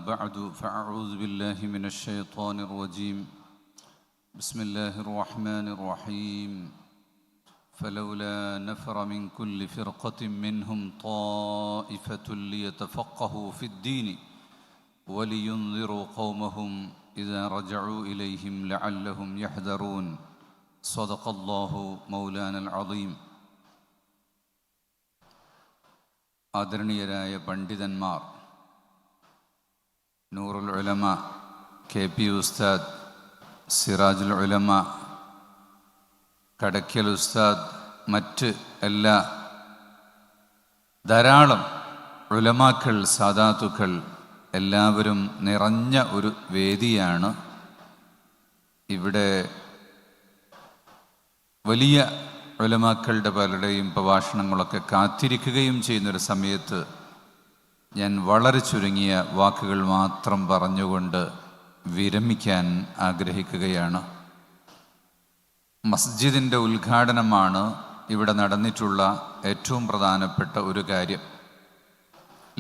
بعد فأعوذ بالله من الشيطان الرجيم بسم الله الرحمن الرحيم فلولا نفر من كل فرقة منهم طائفة ليتفقهوا في الدين ولينذروا قومهم إذا رجعوا إليهم لعلهم يحذرون صدق الله مولانا العظيم. ആദരണീയരായ പണ്ഡിതന്മാർ, നൂറുൽ ഉലമ KP ഉസ്താദ്, സിറാജുൽ ഉലമ കടക്കൽ ഉസ്താദ്, മറ്റ് എല്ലാ ധാരാളം ഉലമാക്കൾ, സാദാത്തുക്കൾ എല്ലാവരും നിറഞ്ഞ ഒരു വേദിയാണ്. ഇവിടെ വലിയ ഉലമാക്കളുടെ പലരുടെയും പ്രഭാഷണങ്ങളൊക്കെ കാത്തിരിക്കുകയും ചെയ്യുന്നൊരു സമയത്ത് ഞാൻ വളരെ ചുരുങ്ങിയ വാക്കുകൾ മാത്രം പറഞ്ഞുകൊണ്ട് വിരമിക്കാൻ ആഗ്രഹിക്കുകയാണ്. മസ്ജിദിൻ്റെ ഉദ്ഘാടനമാണ് ഇവിടെ നടന്നിട്ടുള്ള ഏറ്റവും പ്രധാനപ്പെട്ട ഒരു കാര്യം.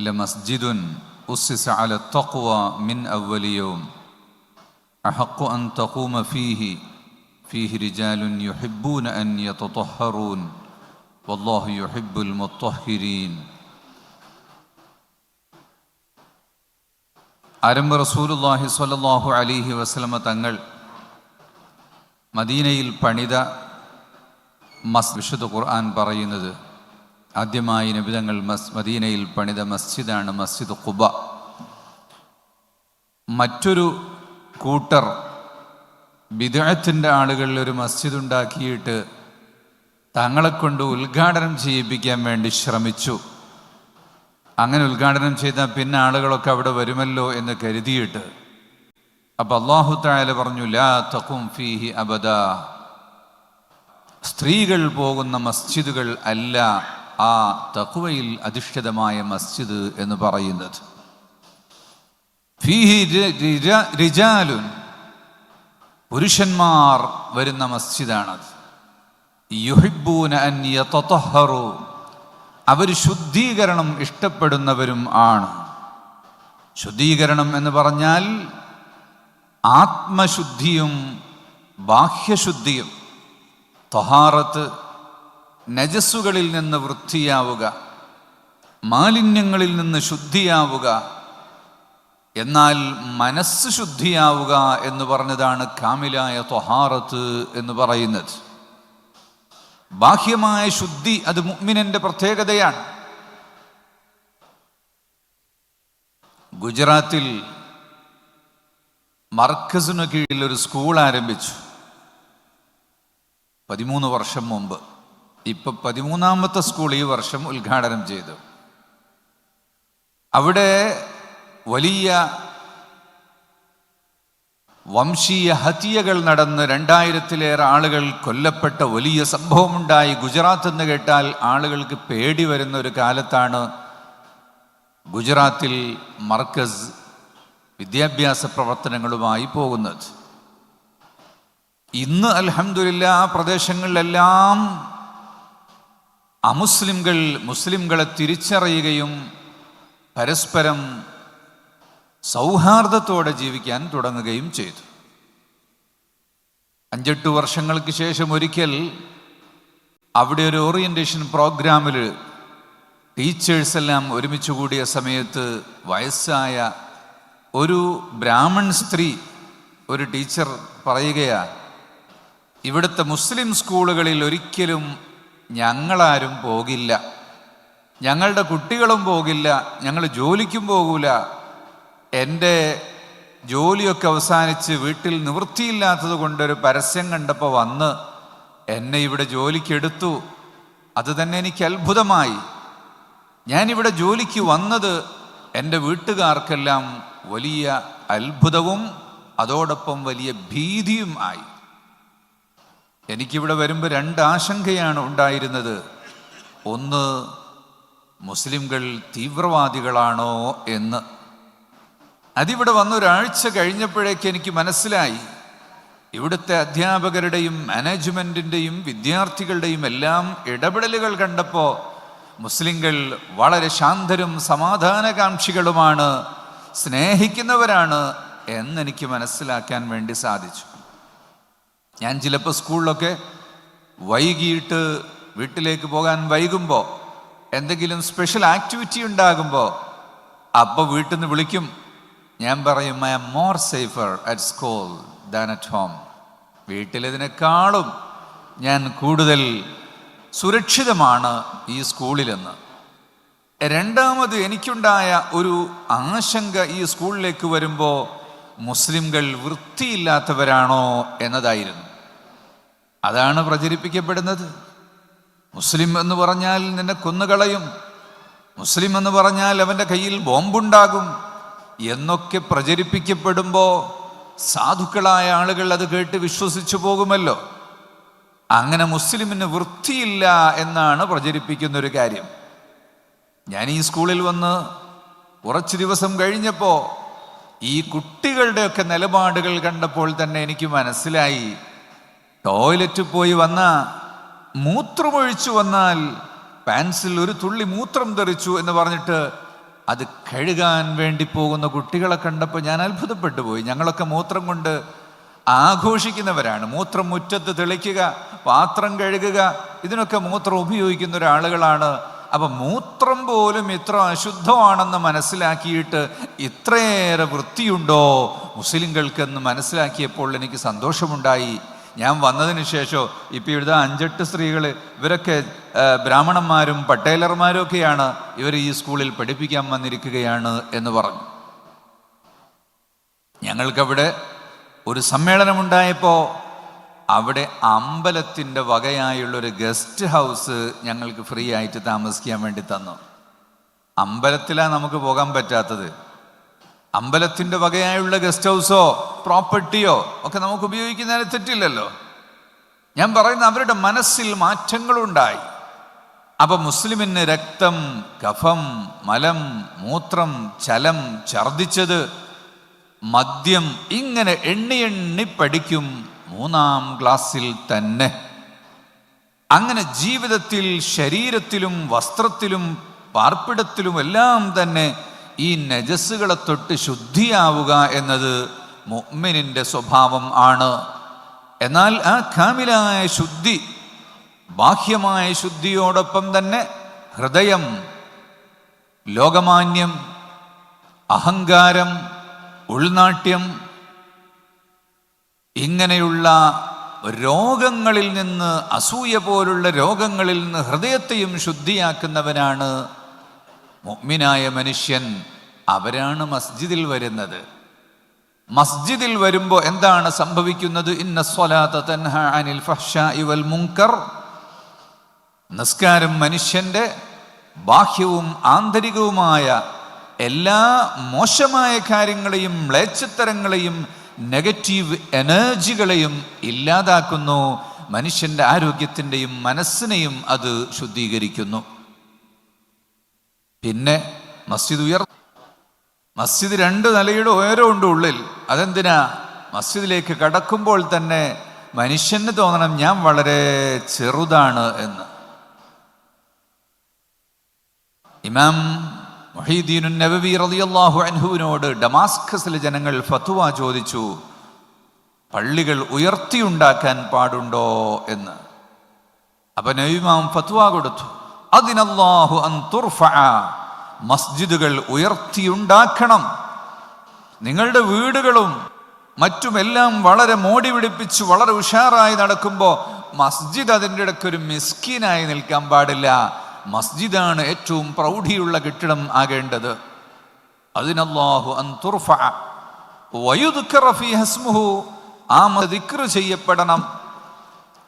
ലമസ്ജിദുൻ ഉസ്സിസ അല തഖ്വ മിൻ അവ്വലി യൗം അഹഖു അൻ തഖൂമ ഫീഹി റിജാലുൻ യുഹിബ്ബൂന അൻ യതതഹറൂൻ വല്ലാഹു യുഹിബ്ബുൽ മുത്തഹിരീൻ. ആരംഭ റസൂലുള്ളാഹി സ്വല്ലല്ലാഹു അലൈഹി വസല്ലമ തങ്ങൾ മദീനയിൽ പണിത വിശുദ്ധ ഖുർആൻ പറയുന്നത്, ആദ്യമായി നബി തങ്ങൾ മദീനയിൽ പണിത മസ്ജിദാണ് മസ്ജിദ് ഖുബ. മറ്റൊരു കൂട്ടർ ബിദ്അത്തിന്റെ ആളുകൾ ഒരു മസ്ജിദ് ഉണ്ടാക്കിയിട്ട് തങ്ങളെക്കൊണ്ട് ഉദ്ഘാടനം ചെയ്യിപ്പിക്കാൻ വേണ്ടി ശ്രമിച്ചു. അങ്ങനെ ഉദ്ഘാടനം ചെയ്താൽ പിന്നെ ആളുകളൊക്കെ അവിടെ വരുമല്ലോ എന്ന് കരുതിയിട്ട്, അപ്പം അല്ലാഹു തആല പറഞ്ഞു, ലാ തഖും ഫീഹി അബദാ, സ്ത്രീകൾ പോകുന്ന മസ്ജിദുകൾ അല്ല ആ തഖ്വയിൽ അധിഷ്ഠിതമായ മസ്ജിദ് എന്ന് പറയുന്നത്. ഫീഹി റിജാലുൻ, പുരുഷന്മാർ വരുന്ന മസ്ജിദാണത്. യുഹിബ്ബൂന അൻ യതതഹറു, അവർ ശുദ്ധീകരണം ഇഷ്ടപ്പെടുന്നവരും ആണ്. ശുദ്ധീകരണം എന്ന് പറഞ്ഞാൽ ആത്മശുദ്ധിയും ബാഹ്യശുദ്ധിയും. ത്വഹാറത്ത്, നജസ്സുകളിൽ നിന്ന് വൃത്തിയാവുക, മാലിന്യങ്ങളിൽ നിന്ന് ശുദ്ധിയാവുക. എന്നാൽ മനസ്സ് ശുദ്ധിയാവുക എന്ന് പറഞ്ഞതാണ് കാമിലായ ത്വഹാറത്ത് എന്ന് പറയുന്നത്. ബാഹ്യമായ ശുദ്ധി അത് മുഅ്മിനന്റെ പ്രത്യേകതയാണ്. ഗുജറാത്തിൽ മർക്കസിന് കീഴിൽ ഒരു സ്കൂൾ ആരംഭിച്ചു 13 വർഷം മുമ്പ്. ഇപ്പൊ 13ാമത്തെ സ്കൂൾ ഈ വർഷം ഉദ്ഘാടനം ചെയ്തു. അവിടെ വലിയ വംശീയ ഹത്യകൾ നടന്ന് 2000-ലേറെ ആളുകൾ കൊല്ലപ്പെട്ട വലിയ സംഭവമുണ്ടായി. ഗുജറാത്ത് എന്ന് കേട്ടാൽ ആളുകൾക്ക് പേടി വരുന്ന ഒരു കാലത്താണ് ഗുജറാത്തിൽ മർക്കസ് വിദ്യാഭ്യാസ പ്രവർത്തനങ്ങളുമായി പോകുന്നത്. ഇന്ന് അൽഹംദുലില്ലാ ആ പ്രദേശങ്ങളിലെല്ലാം അമുസ്ലിംകൾ മുസ്ലിംകളെ തിരിച്ചറിയുകയും പരസ്പരം സൗഹാർദ്ദത്തോടെ ജീവിക്കാൻ തുടങ്ങുകയും ചെയ്തു. 5-8 വർഷങ്ങൾക്ക് ശേഷം ഒരിക്കൽ അവിടെ ഒരു ഓറിയന്റേഷൻ പ്രോഗ്രാമിൽ ടീച്ചേഴ്സ് എല്ലാം ഒരുമിച്ച് കൂടിയ സമയത്ത് വയസ്സായ ഒരു ബ്രാഹ്മൺ സ്ത്രീ, ഒരു ടീച്ചർ പറയുകയാണ്, ഇവിടുത്തെ മുസ്ലിം സ്കൂളുകളിൽ ഒരിക്കലും ഞങ്ങളാരും പോകില്ല, ഞങ്ങളുടെ കുട്ടികളും പോകില്ല, ഞങ്ങൾ ജോലിക്കും പോകൂല. എൻ്റെ ജോലിയൊക്കെ അവസാനിച്ച് വീട്ടിൽ നിവൃത്തിയില്ലാത്തത് കൊണ്ടൊരു പരസ്യം കണ്ടപ്പോൾ വന്ന് എന്നെ ഇവിടെ ജോലിക്കെടുത്തു. അത് തന്നെ എനിക്ക് അത്ഭുതമായി. ഞാനിവിടെ ജോലിക്ക് വന്നത് എൻ്റെ വീട്ടുകാർക്കെല്ലാം വലിയ അത്ഭുതവും അതോടൊപ്പം വലിയ ഭീതിയും ആയി. എനിക്കിവിടെ വരുമ്പോൾ 2 ആശങ്കയാണ് ഉണ്ടായിരുന്നത്. ഒന്ന്, മുസ്ലിംകൾ തീവ്രവാദികളാണോ എന്ന്. അതിവിടെ വന്ന ഒരാഴ്ച കഴിഞ്ഞപ്പോഴേക്ക് എനിക്ക് മനസ്സിലായി, ഇവിടുത്തെ അധ്യാപകരുടെയും മാനേജ്മെൻറ്റിൻ്റെയും വിദ്യാർത്ഥികളുടെയും എല്ലാം ഇടപെടലുകൾ കണ്ടപ്പോൾ മുസ്ലിങ്ങൾ വളരെ ശാന്തരും സമാധാനകാംക്ഷികളുമാണ്. സ്നേഹിക്കുന്നവരാണ് എന്നെനിക്ക് മനസ്സിലാക്കാൻ വേണ്ടി സാധിച്ചു. ഞാൻ ചിലപ്പോൾ സ്കൂളിലൊക്കെ വൈകിട്ട് വീട്ടിലേക്ക് പോകാൻ വൈകുമ്പോൾ, എന്തെങ്കിലും സ്പെഷ്യൽ ആക്ടിവിറ്റി ഉണ്ടാകുമ്പോൾ അപ്പോൾ വീട്ടിൽ നിന്ന് വിളിക്കും. ഞാൻ പറയും, I am more safer at school than at home. വീട്ടിലേതിനേക്കാളും ഞാൻ കൂടുതൽ സുരക്ഷിതമാണ് ഈ സ്കൂളിലെന്ന്. രണ്ടാമത് എനിക്കുണ്ടായ ഒരു ആശങ്ക ഈ സ്കൂളിലേക്ക് വരുമ്പോൾ മുസ്ലിംകൾ വൃത്തിയില്ലാത്തവരാണോ എന്നതായിരുന്നു. അതാണ് പ്രചരിപ്പിക്കപ്പെടുന്നത്. മുസ്ലിം എന്ന് പറഞ്ഞാൽ നിന്നെ കൊന്നുകളയും, മുസ്ലിം എന്ന് പറഞ്ഞാൽ അവൻ്റെ കയ്യിൽ ബോംബുണ്ടാകും എന്നൊക്കെ പ്രചരിപ്പിക്കപ്പെടുമ്പോൾ സാധുക്കളായ ആളുകൾ അത് കേട്ട് വിശ്വസിച്ചു പോകുമല്ലോ. അങ്ങനെ മുസ്ലിമിന് വൃത്തിയില്ല എന്നാണ് പ്രചരിപ്പിക്കുന്നൊരു കാര്യം. ഞാൻ ഈ സ്കൂളിൽ വന്ന് കുറച്ച് ദിവസം കഴിഞ്ഞപ്പോൾ ഈ കുട്ടികളുടെയൊക്കെ നിലപാടുകൾ കണ്ടപ്പോൾ തന്നെ എനിക്ക് മനസ്സിലായി, ടോയ്ലറ്റിൽ പോയി മൂത്രമൊഴിച്ചു വന്നാൽ പാൻസിൽ ഒരു തുള്ളി മൂത്രം തെറിച്ചു എന്ന് പറഞ്ഞിട്ട് അത് കഴുകാൻ വേണ്ടി പോകുന്ന കുട്ടികളെ കണ്ടപ്പോൾ ഞാൻ അത്ഭുതപ്പെട്ടു പോയി. ഞങ്ങളൊക്കെ മൂത്രം കൊണ്ട് ആഘോഷിക്കുന്നവരാണ്. മൂത്രം മുറ്റത്ത് തെളിക്കുക, പാത്രം കഴുകുക, ഇതിനൊക്കെ മൂത്രം ഉപയോഗിക്കുന്ന ഒരാളുകളാണ്. അപ്പം മൂത്രം പോലും ഇത്ര അശുദ്ധമാണെന്ന് മനസ്സിലാക്കിയിട്ട് ഇത്രയേറെ വൃത്തിയുണ്ടോ മുസ്ലിങ്ങൾക്കെന്ന് മനസ്സിലാക്കിയപ്പോൾ എനിക്ക് സന്തോഷമുണ്ടായി. ഞാൻ വന്നതിന് ശേഷം ഇപ്പം ഇവിടുത്തെ 5-8 സ്ത്രീകൾ, ഇവരൊക്കെ ബ്രാഹ്മണന്മാരും പട്ടേലർമാരും ഒക്കെയാണ്, ഇവർ ഈ സ്കൂളിൽ പഠിപ്പിക്കാൻ വന്നിരിക്കുകയാണ് എന്ന് പറഞ്ഞു. ഞങ്ങൾക്കവിടെ ഒരു സമ്മേളനമുണ്ടായപ്പോൾ അവിടെ അമ്പലത്തിൻ്റെ വകയായുള്ളൊരു ഗസ്റ്റ് ഹൗസ് ഞങ്ങൾക്ക് ഫ്രീ ആയിട്ട് താമസിക്കാൻ വേണ്ടി തന്നു. അമ്പലത്തിലാണ് നമുക്ക് പോകാൻ പറ്റാത്തത്. അമ്പലത്തിൻ്റെ വകയായുള്ള ഗസ്റ്റ് ഹൗസോ പ്രോപ്പർട്ടിയോ ഒക്കെ നമുക്ക് ഉപയോഗിക്കുന്നതിന് തെറ്റില്ലല്ലോ. ഞാൻ പറയുന്ന അവരുടെ മനസ്സിൽ മാറ്റങ്ങളുണ്ടായി. അപ്പം മുസ്ലിമിന് രക്തം, കഫം, മലം, മൂത്രം, ചലം, ഛർദിച്ചത്, മദ്യം, ഇങ്ങനെ എണ്ണി പഠിക്കും 3-ാം ക്ലാസ്സിൽ തന്നെ. അങ്ങനെ ജീവിതത്തിൽ, ശരീരത്തിലും, വസ്ത്രത്തിലും, പാർപ്പിടത്തിലും എല്ലാം തന്നെ ഈ നജസ്സുകളെ തൊട്ട് ശുദ്ധിയാവുക എന്നത് മുഅ്മിനിൻ്റെ സ്വഭാവം ആണ്. എന്നാൽ ആ കാമിലായ ശുദ്ധി, ബാഹ്യമായ ശുദ്ധിയോടൊപ്പം തന്നെ ഹൃദയം, ലോകമാന്യം, അഹങ്കാരം, ഉൾനാട്യം, ഇങ്ങനെയുള്ള രോഗങ്ങളിൽ നിന്ന്, അസൂയ പോലുള്ള രോഗങ്ങളിൽ നിന്ന് ഹൃദയത്തെയും ശുദ്ധിയാക്കുന്നവനാണ് മുഅ്മിനായ മനുഷ്യൻ. അവരാണ് മസ്ജിദിൽ വരുന്നത്. മസ്ജിദിൽ വരുമ്പോൾ എന്താണ് സംഭവിക്കുന്നത്? ഇന്ന സ്വലാത്ത തൻഹ അനിൽ ഫഹ്ശാഇ വൽ മുൻകർ. നിസ്കാരം മനുഷ്യൻ്റെ ബാഹ്യവും ആന്തരികവുമായ എല്ലാ മോശമായ കാര്യങ്ങളെയും, മ്ലേച്ഛത്തരങ്ങളെയും, നെഗറ്റീവ് എനർജികളെയും ഇല്ലാതാക്കുന്നു. മനുഷ്യൻ്റെ ആരോഗ്യത്തിൻ്റെയും മനസ്സിനെയും അത് ശുദ്ധീകരിക്കുന്നു. പിന്നെ മസ്ജിദ് 2 നിലയുടെ ഉയരമുണ്ട് ഉള്ളിൽ. അതെന്തിനാ? മസ്ജിദിലേക്ക് കടക്കുമ്പോൾ തന്നെ മനുഷ്യന് തോന്നണം ഞാൻ വളരെ ചെറുതാണ് എന്ന്. ഇമാം മുഹീദ്ദീൻ നബവി റളിയല്ലാഹു അൻഹുവിനോട് ഡമാസ്കസിലെ ജനങ്ങൾ ഫത്വ ചോദിച്ചു, പള്ളികൾ ഉയർത്തിയുണ്ടാക്കാൻ പാടുണ്ടോ എന്ന്. അപ്പം നബി ഇമാം ഫത്വ കൊടുത്തു, അതിനല്ലാഹു അൻ തുർഫഅ, മസ്ജിദുകൾ ഉയർത്തിയുണ്ടാക്കണം. നിങ്ങളുടെ വീടുകളും മറ്റുമെല്ലാം വളരെ മോടി പിടിപ്പിച്ച് വളരെ ഉഷാറായി നടക്കുമ്പോൾ മസ്ജിദ് അതിൻ്റെ ഇടയ്ക്കൊരു മിസ്കീനായി നിൽക്കാൻ പാടില്ല. മസ്ജിദാണ് ഏറ്റവും പ്രൗഢിയുള്ള കെട്ടിടം ആകേണ്ടത്. അതിനല്ലാഹു അൻ തുർഫഅ വയുദ്കറ ഫീഹ ഇസ്മുഹു, ആ ദിക്ർ ചെയ്യപ്പെടണം.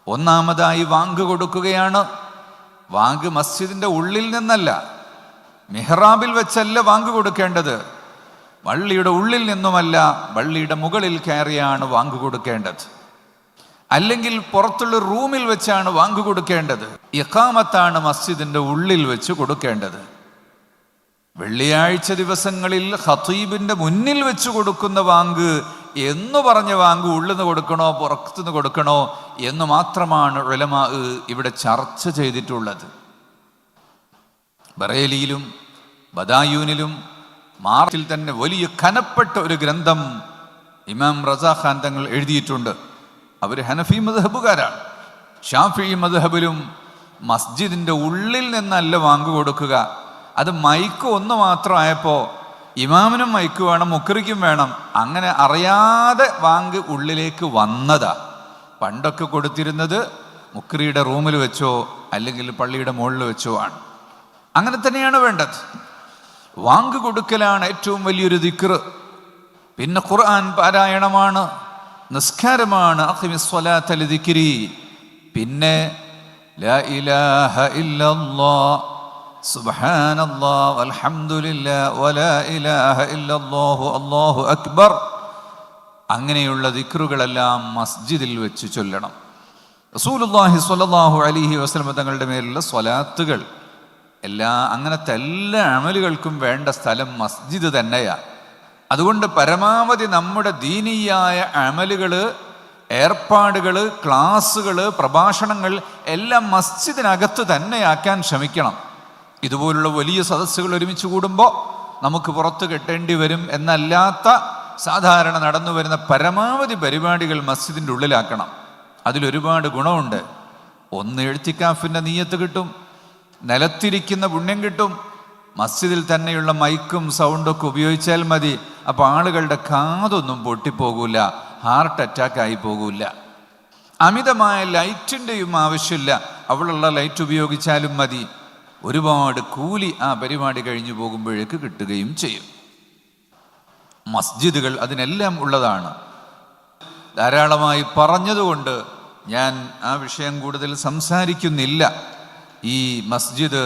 ഒന്നാമതായി വാങ്ക് കൊടുക്കുകയാണ്. വാങ്ക് മസ്ജിദിൻ്റെ ഉള്ളിൽ നിന്നല്ല, മിഹ്റാബിൽ വെച്ചല്ല വാങ്ക് കൊടുക്കേണ്ടത്. പള്ളിയുടെ ഉള്ളിൽ നിന്നുമല്ല, പള്ളിയുടെ മുകളിൽ കയറിയാണ് വാങ്ക് കൊടുക്കേണ്ടത്. അല്ലെങ്കിൽ പുറത്തുള്ള റൂമിൽ വെച്ചാണ് വാങ്ക് കൊടുക്കേണ്ടത്. ഇഖാമത്താണ് മസ്ജിദിൻ്റെ ഉള്ളിൽ വെച്ച് കൊടുക്കേണ്ടത്. വെള്ളിയാഴ്ച ദിവസങ്ങളിൽ ഖതീബിൻ്റെ മുന്നിൽ വെച്ച് കൊടുക്കുന്ന വാങ്ക് എന്ന് പറഞ്ഞ വാങ്ക് ഉള്ളിൽ നിന്ന് കൊടുക്കണോ പുറത്തുനിന്ന് കൊടുക്കണോ എന്ന് മാത്രമാണ് ഉലമാ ഇവിടെ ചർച്ച ചെയ്തിട്ടുള്ളത്. ബറേലിയിലും ബദായൂനിലും മാർച്ചിൽ തന്നെ വലിയ കനപ്പെട്ട ഒരു ഗ്രന്ഥം ഇമാം റസാ ഖാൻ തങ്ങൾ എഴുതിയിട്ടുണ്ട്. അവർ ഹനഫി മദ്ഹബുകാരാണ്. ഷാഫിഈ മദ്ഹബിലും മസ്ജിദിൻ്റെ ഉള്ളിൽ നിന്നല്ല വാങ്ക് കൊടുക്കുക, അത് മൈക്ക് ഒന്ന് മാത്രമായപ്പോൾ ഇമാമിനും മൈക്ക് വേണം, മുക്രിക്കും വേണം, അങ്ങനെ അറിയാതെ വാങ്ക് ഉള്ളിലേക്ക് വന്നതാ. പണ്ടൊക്കെ കൊടുത്തിരുന്നത് മുക്രിയുടെ റൂമിൽ വെച്ചോ അല്ലെങ്കിൽ പള്ളിയുടെ മുകളിൽ വെച്ചോ ആണ്. അങ്ങനെ തന്നെയാണ് വേണ്ടത്. വാങ്ക് കൊടുക്കലാണ് ഏറ്റവും വലിയൊരു ദിക്ർ. പിന്നെ ഖുർആൻ പാരായണമാണ്, നിസ്കാരമാണ്. അഖിമിസ് സ്വലാത്ത ലിദിക്രി. പിന്നെ ലാ ഇലാഹ ഇല്ലല്ലാഹ് സുബ്ഹാനല്ലാഹ് വൽഹംദുലില്ലാഹ് വലാ ഇലാഹ ഇല്ലല്ലാഹു അല്ലാഹു അക്ബർ. അങ്ങനെയുള്ള ദിക്റുകളെല്ലാം മസ്ജിദിൽ വെച്ച് ചൊല്ലണം. റസൂലുള്ളാഹി സ്വല്ലല്ലാഹു അലൈഹി വസല്ലം തങ്ങളുടെ മേലുള്ള സ്വലാത്തുകൾ അങ്ങനത്തെ എല്ലാ അമലുകൾക്കും വേണ്ട സ്ഥലം മസ്ജിദ് തന്നെയാണ്. അതുകൊണ്ട് പരമാവധി നമ്മുടെ ദീനീയായ അമലുകൾ, ഏർപ്പാടുകൾ, ക്ലാസ്സുകൾ, പ്രഭാഷണങ്ങൾ എല്ലാം മസ്ജിദിനകത്ത് തന്നെയാക്കാൻ ശ്രമിക്കണം. ഇതുപോലുള്ള വലിയ സദസ്സുകൾ ഒരുമിച്ച് കൂടുമ്പോൾ നമുക്ക് പുറത്ത് കെട്ടേണ്ടി വരും എന്നല്ലാത്ത സാധാരണ നടന്നു വരുന്ന പരമാവധി പരിപാടികൾ മസ്ജിദിൻ്റെ ഉള്ളിലാക്കണം. അതിലൊരുപാട് ഗുണമുണ്ട്. ഒന്ന്, എഴുത്തിക്കാഫിൻ്റെ നീയത്ത് കിട്ടും, നിലത്തിരിക്കുന്ന പുണ്യം കിട്ടും. മസ്ജിദിൽ തന്നെയുള്ള മൈക്കും സൗണ്ടൊക്കെ ഉപയോഗിച്ചാൽ മതി. അപ്പോൾ ആളുകളുടെ കാതൊന്നും പൊട്ടിപ്പോകൂല, ഹാർട്ട് അറ്റാക്കായി പോകൂല. അമിതമായ ലൈറ്റിൻ്റെയും ആവശ്യമില്ല, അവിടെയുള്ള ലൈറ്റ് ഉപയോഗിച്ചാലും മതി. ഒരുപാട് കൂലി ആ പരിപാടി കഴിഞ്ഞു പോകുമ്പോഴേക്ക് കിട്ടുകയും ചെയ്യും. മസ്ജിദുകൾ അതിനെല്ലാം ഉള്ളതാണ്. ധാരാളമായി പറഞ്ഞതുകൊണ്ട് ഞാൻ ആ വിഷയം കൂടുതൽ സംസാരിക്കുന്നില്ല. ഈ മസ്ജിദ്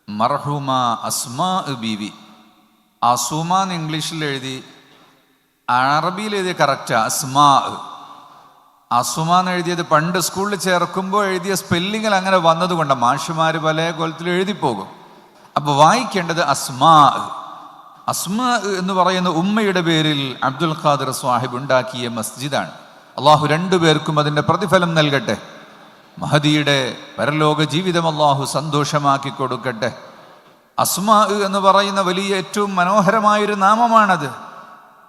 മർഹൂമ അസ്മാ ബീവി, അസുമ എന്ന് ഇംഗ്ലീഷിൽ എഴുതി, അറബിയിൽ എഴുതിയ കറക്റ്റാ അസ്മാ. അസുമ എന്ന് എഴുതിയത് പണ്ട് സ്കൂളിൽ ചേർക്കുമ്പോൾ എഴുതിയ സ്പെല്ലിങ്ങിൽ അങ്ങനെ വന്നതുകൊണ്ട് മാഷുമാർ പല കോലത്തിലും എഴുതിപ്പോകും. അപ്പോൾ വായിക്കേണ്ടത് അസ്മാ. അസ്മാ എന്ന് പറയുന്ന ഉമ്മയുടെ പേരിൽ അബ്ദുൽ ഖാദിർ സ്വാഹിബ് ഉണ്ടാക്കിയ മസ്ജിദാണ്. അള്ളാഹു രണ്ടുപേർക്കും അതിൻ്റെ പ്രതിഫലം നൽകട്ടെ. മഹദിയുടെ പരലോക ജീവിതം അള്ളാഹു സന്തോഷമാക്കി കൊടുക്കട്ടെ. അസ്മാ എന്ന് പറയുന്ന വലിയ ഏറ്റവും മനോഹരമായൊരു നാമമാണത്.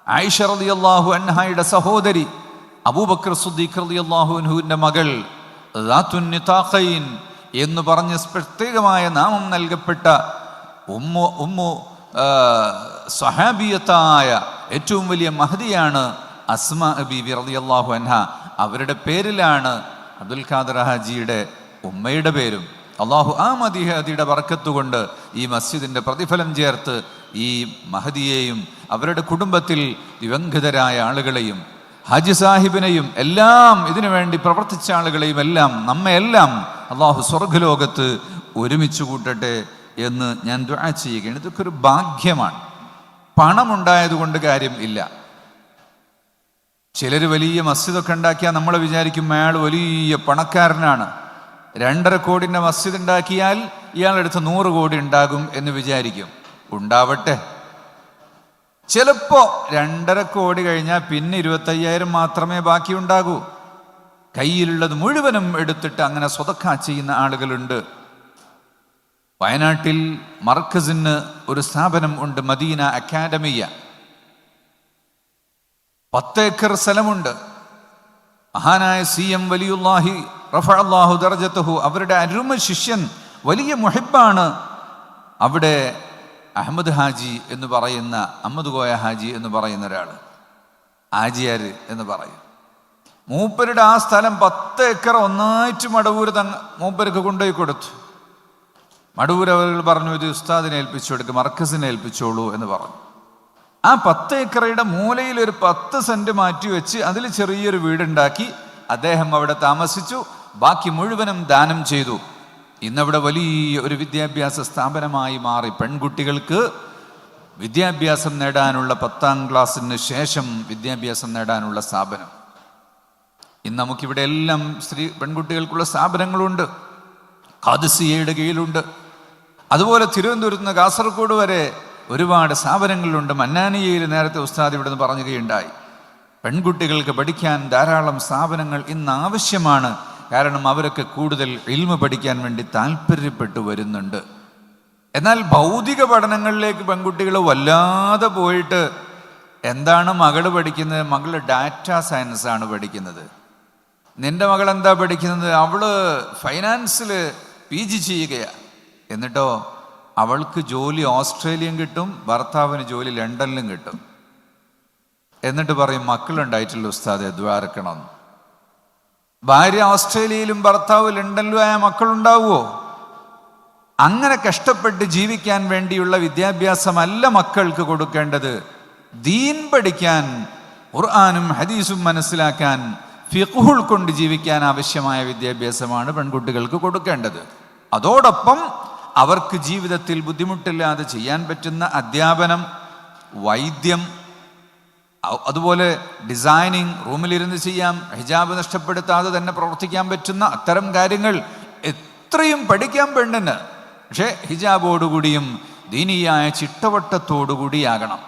ആയിഷ റളിയല്ലാഹു അൻഹയുടെ സഹോദരി, അബൂബക്കർ സിദ്ദീഖ് റളിയല്ലാഹു അൻഹുവിൻ്റെ മകൾ, ദാത്തുൻ നിതാഖൈൻ എന്ന് പറഞ്ഞ് പ്രത്യേകമായ നാമം നൽകപ്പെട്ട ഉമ്മു സഹാബിയത്തായ ഏറ്റവും വലിയ മഹദിയാണ് അസ്മാ ബീവി റളിയല്ലാഹു അൻഹ. അവരുടെ പേരിലാണ് അബ്ദുൽ ഖാദിർ ഹാജിയുടെ ഉമ്മയുടെ പേരും. അള്ളാഹു ആ മദീഹയുടെ ബർക്കത്ത് കൊണ്ട് ഈ മസ്ജിദിൻ്റെ പ്രതിഫലം ചേർത്ത് ഈ മഹദിയെയും അവരുടെ കുടുംബത്തിൽ ദിവംഗതരായ ആളുകളെയും ഹാജി സാഹിബിനെയും എല്ലാം ഇതിനു വേണ്ടി പ്രവർത്തിച്ച ആളുകളെയും എല്ലാം നമ്മയെല്ലാം അള്ളാഹു സ്വർഗ്ഗലോകത്ത് ഒരുമിച്ച് കൂട്ടട്ടെ എന്ന് ഞാൻ ദുആ ചെയ്യുകയാണ്. ഇതൊക്കെ ഒരു ഭാഗ്യമാണ്. പണമുണ്ടായതുകൊണ്ട് കാര്യം ഇല്ല. ചിലർ വലിയ മസ്ജിദൊക്കെ ഉണ്ടാക്കിയാൽ നമ്മൾ വിചാരിക്കും അയാൾ വലിയ പണക്കാരനാണ്. 2.5 കോടിൻ്റെ മസ്ജിദ് ഉണ്ടാക്കിയാൽ ഇയാളുടെ അടുത്ത് 100 കോടി ഉണ്ടാകും എന്ന് വിചാരിക്കും. ഉണ്ടാവട്ടെ. ചിലപ്പോൾ 2.5 കോടി കഴിഞ്ഞാൽ പിന്നെ 25,000 മാത്രമേ ബാക്കി ഉണ്ടാകൂ. കയ്യിലുള്ളത് മുഴുവനും എടുത്തിട്ട് അങ്ങനെ സ്വതക്ക ചെയ്യുന്ന ആളുകളുണ്ട്. വയനാട്ടിൽ മർക്കസിന് ഒരു സ്ഥാപനം ഉണ്ട്, മദീന അക്കാഡമിയ. 10 ഏക്കർ സ്ഥലമുണ്ട്. മഹാനായ CM വലിയുല്ലാഹി റഫഅല്ലാഹു ദർജതഹു അവരുടെ അരുമ ശിഷ്യൻ, വലിയ മുഹിബ്ബാണ്. അവിടെ അഹമ്മദ് ഹാജി എന്ന് പറയുന്ന, അഹമ്മദ് കോയ ഹാജി എന്ന് പറയുന്ന ഒരാൾ, ആജിയാർ എന്ന് പറയും. മൂപ്പരുടെ ആ സ്ഥലം 10 ഏക്കർ ഒന്നായിട്ട് മടവൂർ മൂപ്പർക്ക് കൊണ്ടുപോയി കൊടുത്തു. മടവൂർ അവർ പറഞ്ഞു, ഇത് ഉസ്താദിനെ ഏൽപ്പിച്ചു കൊടുക്കുക, മർക്കസിനെ ഏൽപ്പിച്ചോളൂ എന്ന് പറഞ്ഞു. ആ 10 ഏക്കറയുടെ മൂലയിൽ ഒരു 10 സെന്റ് മാറ്റി വെച്ച് അതിൽ ചെറിയൊരു വീടുണ്ടാക്കി അദ്ദേഹം അവിടെ താമസിച്ചു. ബാക്കി മുഴുവനും ദാനം ചെയ്തു. ഇന്നവിടെ വലിയ ഒരു വിദ്യാഭ്യാസ സ്ഥാപനമായി മാറി. പെൺകുട്ടികൾക്ക് വിദ്യാഭ്യാസം നേടാനുള്ള 10ാം ക്ലാസ്സിന് ശേഷം വിദ്യാഭ്യാസം നേടാനുള്ള സ്ഥാപനം. ഇന്ന് നമുക്കിവിടെ എല്ലാം പെൺകുട്ടികൾക്കുള്ള സ്ഥാപനങ്ങളുണ്ട്. ഖാദിസിയയുടെ കീഴിലുണ്ട്. അതുപോലെ തിരുവനന്തപുരത്ത് നിന്ന് കാസർഗോഡ് വരെ ഒരുപാട് സ്ഥാപനങ്ങളുണ്ട്. മന്നാനിയയിൽ നേരത്തെ ഉസ്താദ് ഇവിടെ നിന്ന് പറയുകയുണ്ടായി. പെൺകുട്ടികൾക്ക് പഠിക്കാൻ ധാരാളം സ്ഥാപനങ്ങൾ ഇന്ന് ആവശ്യമാണ്. കാരണം അവരൊക്കെ കൂടുതൽ ഇൽമ പഠിക്കാൻ വേണ്ടി താല്പര്യപ്പെട്ടു വരുന്നുണ്ട്. എന്നാൽ ഭൗതിക പഠനങ്ങളിലേക്ക് പെൺകുട്ടികൾ വല്ലാതെ പോയിട്ട് എന്താണ് മകള് പഠിക്കുന്നത്? മകള് ഡാറ്റ സയൻസ് ആണ് പഠിക്കുന്നത്. നിന്റെ മകൾ എന്താ പഠിക്കുന്നത്? അവള് ഫൈനാൻസിൽ PG ചെയ്യുകയാണ്. എന്നിട്ടോ അവൾക്ക് ജോലി ഓസ്ട്രേലിയയും കിട്ടും, ഭർത്താവിന് ജോലി ലണ്ടനിലും കിട്ടും. എന്നിട്ട് പറയും മക്കളുണ്ടായിട്ടില്ല ഉസ്താദെ ദ്വാരക്കണം. ഭാര്യ ഓസ്ട്രേലിയയിലും ഭർത്താവ് ലണ്ടനിലും ആയ മക്കളുണ്ടാവുമോ? അങ്ങനെ കഷ്ടപ്പെട്ട് ജീവിക്കാൻ വേണ്ടിയുള്ള വിദ്യാഭ്യാസമല്ല മക്കൾക്ക് കൊടുക്കേണ്ടത്. ദീൻ പഠിക്കാൻ, ഖുർആനും ഹദീസും മനസ്സിലാക്കാൻ, ഫിഖ്ഹ് കൊണ്ട് ജീവിക്കാൻ ആവശ്യമായ വിദ്യാഭ്യാസമാണ് പെൺകുട്ടികൾക്ക് കൊടുക്കേണ്ടത്. അതോടൊപ്പം അവർക്ക് ജീവിതത്തിൽ ബുദ്ധിമുട്ടില്ലാതെ ചെയ്യാൻ പറ്റുന്ന അധ്യാപനം, വൈദ്യം, അതുപോലെ ഡിസൈനിങ്, റൂമിലിരുന്ന് ചെയ്യാം, ഹിജാബ് നഷ്ടപ്പെടുത്താതെ തന്നെ പ്രവർത്തിക്കാൻ പറ്റുന്ന അത്തരം കാര്യങ്ങൾ എത്രയും പഠിക്കാൻ പെണ്ണിന്. പക്ഷേ ഹിജാബോടുകൂടിയും ദീനിയായ ചിട്ടവട്ടത്തോടുകൂടിയാകണം.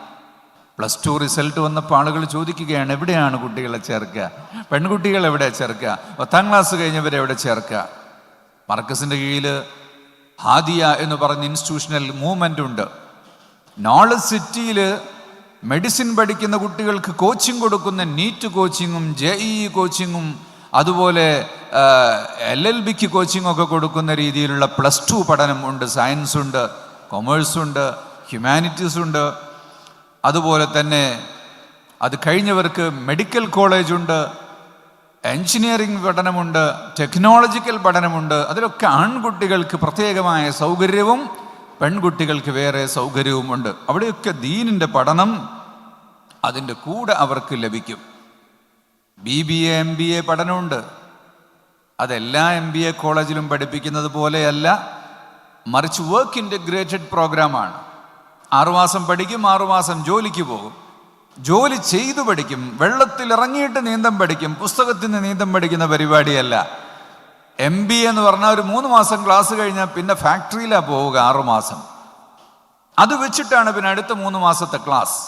+2 റിസൾട്ട് വന്നപ്പോൾ ആളുകൾ ചോദിക്കുകയാണ്, എവിടെയാണ് കുട്ടികളെ ചേർക്കുക? പെൺകുട്ടികൾ എവിടെ ചേർക്കുക? 10ാം ക്ലാസ് കഴിഞ്ഞവരെ എവിടെ ചേർക്കുക? മർക്കസിൻ്റെ കീഴിൽ ഹാദിയ എന്ന് പറഞ്ഞ ഇൻസ്റ്റിറ്റ്യൂഷണൽ മൂവ്മെൻ്റ് ഉണ്ട്. നോളജ് സിറ്റിയിൽ മെഡിസിൻ പഠിക്കുന്ന കുട്ടികൾക്ക് കോച്ചിങ് കൊടുക്കുന്ന നീറ്റ് കോച്ചിങ്ങും JEE കോച്ചിങ്ങും അതുപോലെ LLBക്ക് കോച്ചിങ് ഒക്കെ കൊടുക്കുന്ന രീതിയിലുള്ള +2 പഠനം ഉണ്ട്. സയൻസ് ഉണ്ട്, കൊമേഴ്സ് ഉണ്ട്, ഹ്യൂമാനിറ്റീസ് ഉണ്ട്. അതുപോലെ തന്നെ അത് കഴിഞ്ഞവർക്ക് മെഡിക്കൽ കോളേജ് ഉണ്ട്, എൻജിനീയറിംഗ് പഠനമുണ്ട്, ടെക്നോളജിക്കൽ പഠനമുണ്ട്. അതിലൊക്കെ ആൺകുട്ടികൾക്ക് പ്രത്യേകമായ സൗകര്യവും പെൺകുട്ടികൾക്ക് വേറെ സൗകര്യവുമുണ്ട്. അവിടെയൊക്കെ ദീനിൻ്റെ പഠനം അതിൻ്റെ കൂടെ അവർക്ക് ലഭിക്കും. BBA MBA പഠനമുണ്ട്. അതെല്ലാ MBA കോളേജിലും പഠിപ്പിക്കുന്നത് പോലെയല്ല, മറിച്ച് വർക്ക് ഇൻ്റഗ്രേറ്റഡ് പ്രോഗ്രാമാണ്. 6 മാസം പഠിക്കും, 6 മാസം ജോലിക്ക് പോകും, ജോലി ചെയ്തു പഠിക്കും, വെള്ളത്തിൽ ഇറങ്ങിയിട്ട് നീന്തം പഠിക്കും, പുസ്തകത്തിൽ നിന്ന് നീന്തം പഠിക്കുന്ന പരിപാടിയല്ല. MBA എന്ന് പറഞ്ഞാൽ ഒരു 3 മാസം ക്ലാസ് കഴിഞ്ഞാൽ പിന്നെ ഫാക്ടറിയിലാണ് പോവുക 6 മാസം. അത് വെച്ചിട്ടാണ് പിന്നെ അടുത്ത 3 മാസത്തെ ക്ലാസ്.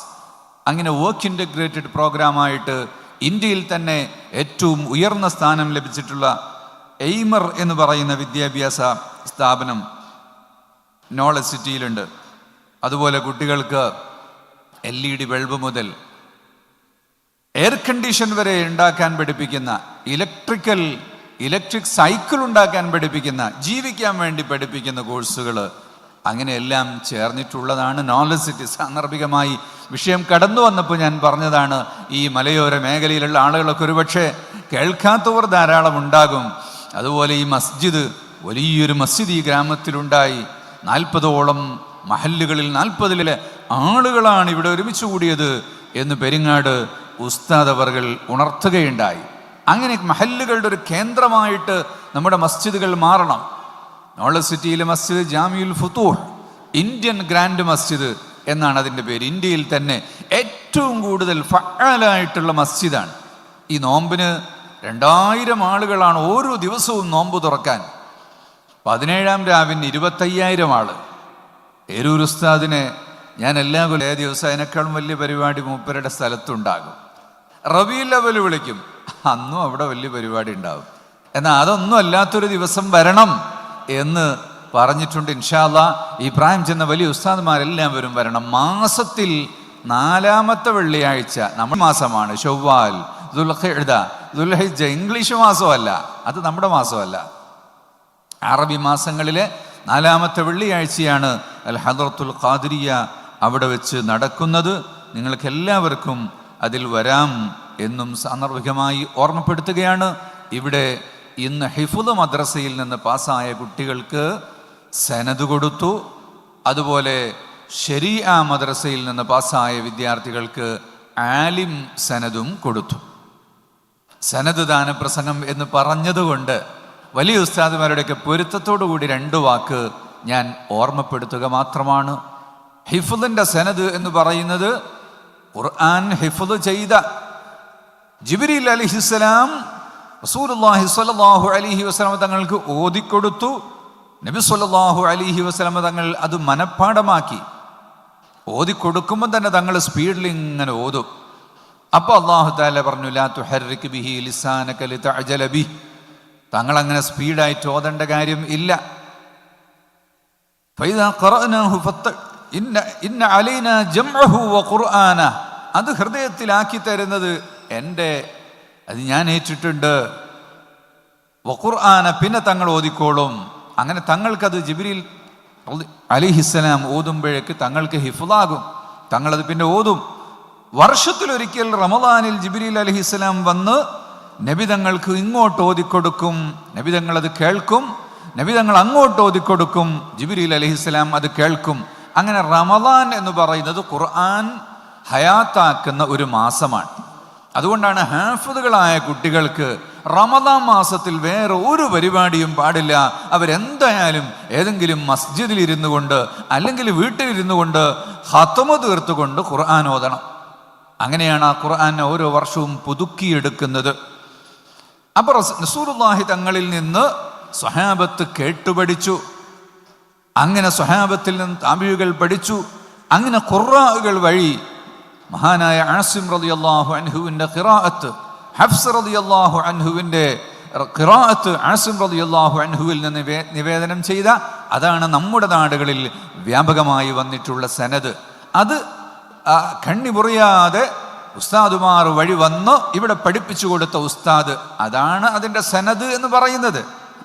അങ്ങനെ വർക്ക് ഇൻ്റഗ്രേറ്റഡ് പ്രോഗ്രാമായിട്ട് ഇന്ത്യയിൽ തന്നെ ഏറ്റവും ഉയർന്ന സ്ഥാനം ലഭിച്ചിട്ടുള്ള എയ്മർ എന്ന് പറയുന്ന വിദ്യാഭ്യാസ സ്ഥാപനം നോളജ് സിറ്റിയിലുണ്ട്. അതുപോലെ കുട്ടികൾക്ക് LED ബൾബ് മുതൽ എയർ കണ്ടീഷൻ വരെ ഉണ്ടാക്കാൻ പഠിപ്പിക്കുന്ന, ഇലക്ട്രിക് സൈക്കിൾ ഉണ്ടാക്കാൻ പഠിപ്പിക്കുന്ന, ജീവിക്കാൻ വേണ്ടി പഠിപ്പിക്കുന്ന കോഴ്സുകൾ അങ്ങനെയെല്ലാം ചേർന്നിട്ടുള്ളതാണ് നോളജ് സിറ്റി. സാന്ദർഭികമായി വിഷയം കടന്നു വന്നപ്പോൾ ഞാൻ പറഞ്ഞതാണ്, ഈ മലയോര മേഖലയിലുള്ള ആളുകളൊക്കെ ഒരുപക്ഷെ കേൾക്കാത്തവർ ധാരാളം ഉണ്ടാകും. അതുപോലെ ഈ മസ്ജിദ്, വലിയൊരു മസ്ജിദ് ഈ ഗ്രാമത്തിലുണ്ടായി. 40ഓളം മഹല്ലുകളിൽ 40 ആളുകളാണ് ഇവിടെ ഒരുമിച്ച് കൂടിയത് എന്ന് പെരിങ്ങാട് ഉസ്താദ് അവർകൾ ഉണർത്തുകയുണ്ടായി. അങ്ങനെ മഹല്ലുകളുടെ ഒരു കേന്ദ്രമായിട്ട് നമ്മുടെ മസ്ജിദുകൾ മാറണം. നോളജ് സിറ്റിയിലെ മസ്ജിദ് ജാമിഉൽ ഫുതൂഹ്, ഇന്ത്യൻ ഗ്രാൻഡ് മസ്ജിദ് എന്നാണ് അതിൻ്റെ പേര്. ഇന്ത്യയിൽ തന്നെ ഏറ്റവും കൂടുതൽ ഫഅലായിട്ടുള്ള മസ്ജിദാണ്. ഈ നോമ്പിന് 2000 ആളുകളാണ് ഓരോ ദിവസവും നോമ്പ് തുറക്കാൻ. 17ാം രാവിന് 25,000 ആള്. ഏരൂർ ഉസ്താദിനെ ഞാൻ എല്ലാ കൊല്ലം ദിവസം അതിനേക്കാളും വലിയ പരിപാടി മൂപ്പരുടെ സ്ഥലത്തുണ്ടാകും. റബീഉൽ അവ്വൽ വിളിക്കും, അന്നും അവിടെ വലിയ പരിപാടി ഉണ്ടാകും. എന്നാൽ അതൊന്നും അല്ലാത്തൊരു ദിവസം വരണം എന്ന് പറഞ്ഞിട്ടുണ്ട്. ഇൻഷാ അല്ലാഹ് ഈ പ്രായം ചെന്ന വലിയ ഉസ്താദ്മാരെല്ലാവരും വരണം. മാസത്തിൽ 4ാമത്തെ വെള്ളിയാഴ്ച, നമ്മുടെ മാസമാണ് ശവ്വാൽ, ദുൽഖഅദ, ദുൽഹിജ്ജ. ഇംഗ്ലീഷ് മാസമല്ല, അത് നമ്മുടെ മാസമല്ല. അറബി മാസങ്ങളിലെ 4ാമത്തെ വെള്ളിയാഴ്ചയാണ് അൽ ഹദ്റത്തുൽ ഖാദിരിയ അവിടെ വെച്ച് നടക്കുന്നത്. നിങ്ങൾക്ക് എല്ലാവർക്കും അതിൽ വരാം എന്നും സാന്ദർഭികമായി ഓർമ്മപ്പെടുത്തുകയാണ്. ഇവിടെ ഇന്ന് ഹിഫ്ള് മദ്രസയിൽ നിന്ന് പാസ്സായ കുട്ടികൾക്ക് സനദ് കൊടുത്തു. അതുപോലെ ശരീഅ മദ്രസയിൽ നിന്ന് പാസ്സായ വിദ്യാർത്ഥികൾക്ക് ആലിം സനദും കൊടുത്തു. സനദ് ദാന പ്രസംഗം എന്ന് പറഞ്ഞതുകൊണ്ട് വലിയ ഉസ്താദുമാരുടെയൊക്കെ പൊരുത്തത്തോടു കൂടി 2 വാക്ക് ഞാൻ ഓർമ്മപ്പെടുത്തുക മാത്രമാണ്. ഹിഫ്ളിൻ്റെ സനദ് എന്ന് പറയുന്നത് ഖുർആൻ ഹിഫ്ള് ചെയ്ത ജിബ്രീൽ അലൈഹിസ്സലാം റസൂലുള്ളാഹി സ്വല്ലല്ലാഹു അലൈഹി വസല്ലം തങ്ങൾക്ക് ഓതിക്കൊടുത്തു. നബി സ്വല്ലല്ലാഹു അലൈഹി വസല്ലം തങ്ങൾ അത് മനഃപ്പാഠമാക്കി. ഓതിക്കൊടുക്കുമ്പോൾ തന്നെ തങ്ങൾ സ്പീഡിൽ ഇങ്ങനെ ഓതും. അപ്പോൾ അല്ലാഹു തആല പറഞ്ഞു, ലാ തുഹർരിക് ബിഹി ലിസാനക ലിതഅജല ബിഹി. തങ്ങൾ അങ്ങനെ സ്പീഡായിട്ട് ഓതേണ്ട കാര്യം ഇല്ല. ഫൈദാ ഖറഅനാഹു ഇന്ന അലൈനാ ജംഅഹു വഖുർആന, അത് ഹൃദയത്തിലാക്കി തരുന്നത് അത് ഞാൻ ഏറ്റിട്ടുണ്ട്. വഖുർആന, പിന്നെ തങ്ങൾ ഓതിക്കോളും. അങ്ങനെ തങ്ങൾക്കത് ജിബ്രീൽ അലൈഹിസ്സലാം ഓതുമ്പോഴേക്ക് തങ്ങൾക്ക് ഹിഫ്ളാകും, തങ്ങളത് പിന്നെ ഓതും. വർഷത്തിലൊരിക്കൽ റമദാനിൽ ജിബ്രീൽ അലൈഹിസ്സലാം വന്ന് നബി തങ്ങൾക്ക് ഇങ്ങോട്ട് ഓതിക്കൊടുക്കും, നബി തങ്ങൾ അത് കേൾക്കും, നബി തങ്ങൾ അങ്ങോട്ട് ഓതിക്കൊടുക്കും, ജിബ്രീൽ അലൈഹിസ്സലാം അത് കേൾക്കും. അങ്ങനെ റമദാൻ എന്ന് പറയുന്നത് ഖുർആൻ ഹയാത്താക്കുന്ന ഒരു മാസമാണ്. അതുകൊണ്ടാണ് ഹാഫിദുകളായ കുട്ടികൾക്ക് റമദാൻ മാസത്തിൽ വേറെ ഒരു പരിപാടിയും പാടില്ല. അവരെന്തായാലും ഏതെങ്കിലും മസ്ജിദിൽ ഇരുന്നു കൊണ്ട് അല്ലെങ്കിൽ വീട്ടിലിരുന്നു കൊണ്ട് ഖത്മ തീർത്തുകൊണ്ട് ഖുർആൻ ഓതണം. അങ്ങനെയാണ് ആ ഖുർആൻ ഓരോ വർഷവും പുതുക്കിയെടുക്കുന്നത്. അപ്പോൾ റസൂലുള്ളാഹി തങ്ങളിൽ നിന്ന് സ്വഹാബത്ത് കേട്ടുപഠിച്ചു. അങ്ങനെ സ്വഹാബത്തിൽ നിന്ന് താബിഈകൾ പഠിച്ചു. അങ്ങനെ ഖുർആകൾ വഴി മഹാനായ ആസിം റളിയല്ലാഹു അൻഹുവിൻ്റെ ഖിറാഅത്ത്, ഹഫ്സ് റളിയല്ലാഹു അൻഹുവിൻ്റെ ഖിറാഅത്ത് ആസിം റളിയല്ലാഹു അൻഹുവിൽ നിന്ന് നിവേദനം ചെയ്ത, അതാണ് നമ്മുടെ നാടുകളിൽ വ്യാപകമായി വന്നിട്ടുള്ള സനദ്. അത് കണ്ണി മുറിയാതെ ഉസ്താദുമാർ വഴി വന്ന് ഇവിടെ പഠിപ്പിച്ചു കൊടുത്ത ഉസ്താദ്, അതാണ് അതിൻ്റെ സനദ് എന്ന് പറയുന്നത്.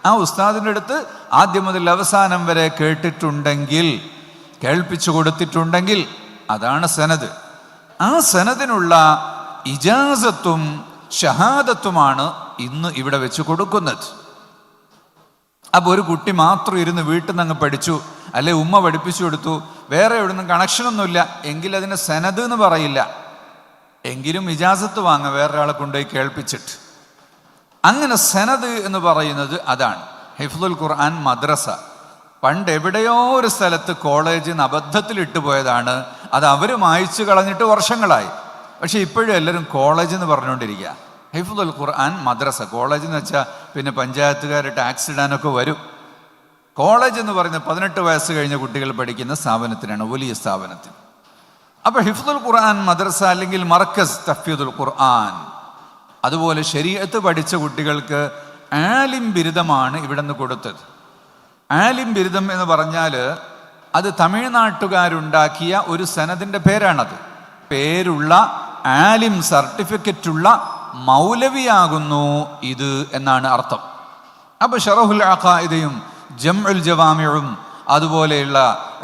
ആ ഉസ്താദിൻ്റെ അടുത്ത് ആദ്യം മുതൽ അവസാനം വരെ കേട്ടിട്ടുണ്ടെങ്കിൽ, കേൾപ്പിച്ചു കൊടുത്തിട്ടുണ്ടെങ്കിൽ അതാണ് സനദ്. ആ സനദിനുള്ള ഇജാസത്തും ഷഹാദത്തുമാണ് ഇന്ന് ഇവിടെ വെച്ച് കൊടുക്കുന്നത്. അപ്പോൾ ഒരു കുട്ടി മാത്രം ഇരുന്ന് വീട്ടിൽ നിന്ന് അങ്ങ് പഠിച്ചു, അല്ലെ ഉമ്മ പഠിപ്പിച്ചു കൊടുത്തു, വേറെ എവിടെ നിന്നും കണക്ഷനൊന്നുമില്ല എങ്കിൽ അതിന് സനദ് എന്ന് പറയില്ല. എങ്കിലും ഇജാസത്ത് വാങ്ങ വേറൊരാളെ കൊണ്ടുപോയി കേൾപ്പിച്ചിട്ട്. അങ്ങനെ സനദ് എന്ന് പറയുന്നത് അതാണ്. ഹിഫ്ളുൽ ഖുർആൻ മദ്രസ പണ്ട് എവിടെയോ ഒരു സ്ഥലത്ത് കോളേജിൽ നിന്ന് അബദ്ധത്തിൽ ഇട്ടുപോയതാണ്. അത് അവർ മായ്ച്ചു കളഞ്ഞിട്ട് വർഷങ്ങളായി. പക്ഷെ ഇപ്പോഴും എല്ലാവരും കോളേജ് എന്ന് പറഞ്ഞുകൊണ്ടിരിക്കുക. ഹിഫ്ളുൽ ഖുർആൻ മദ്രസ, കോളേജ് എന്ന് വെച്ചാൽ പിന്നെ പഞ്ചായത്തുകാർ ടാക്സ് ഇടാനൊക്കെ വരും. കോളേജ് എന്ന് പറയുന്നത് 18 വയസ്സ് കഴിഞ്ഞ കുട്ടികൾ പഠിക്കുന്ന സ്ഥാപനത്തിനാണ്, വലിയ സ്ഥാപനത്തിന്. അപ്പോൾ ഹിഫ്ളുൽ ഖുർആൻ മദ്രസ അല്ലെങ്കിൽ മർക്കസ് തഹ്ഫീദുൽ ഖുർആൻ, അതുപോലെ ശരീഅത്ത് പഠിച്ച കുട്ടികൾക്ക് ആലിം ബിരുദമാണ് ഇവിടെ നിന്ന് കൊടുത്തത്. ആലിം ബിരുദം എന്ന് പറഞ്ഞാൽ അത് തമിഴ്നാട്ടുകാരുണ്ടാക്കിയ ഒരു സനദിൻ്റെ പേരാണത്. പേരുള്ള ആലിം സർട്ടിഫിക്കറ്റുള്ള മൗലവിയാകുന്നു ഇത് എന്നാണ് അർത്ഥം. അപ്പോൾ ഷറഹുൽ അഖായിദയും ജംഉൽ ജവാമിഉം അതുപോലെയുള്ള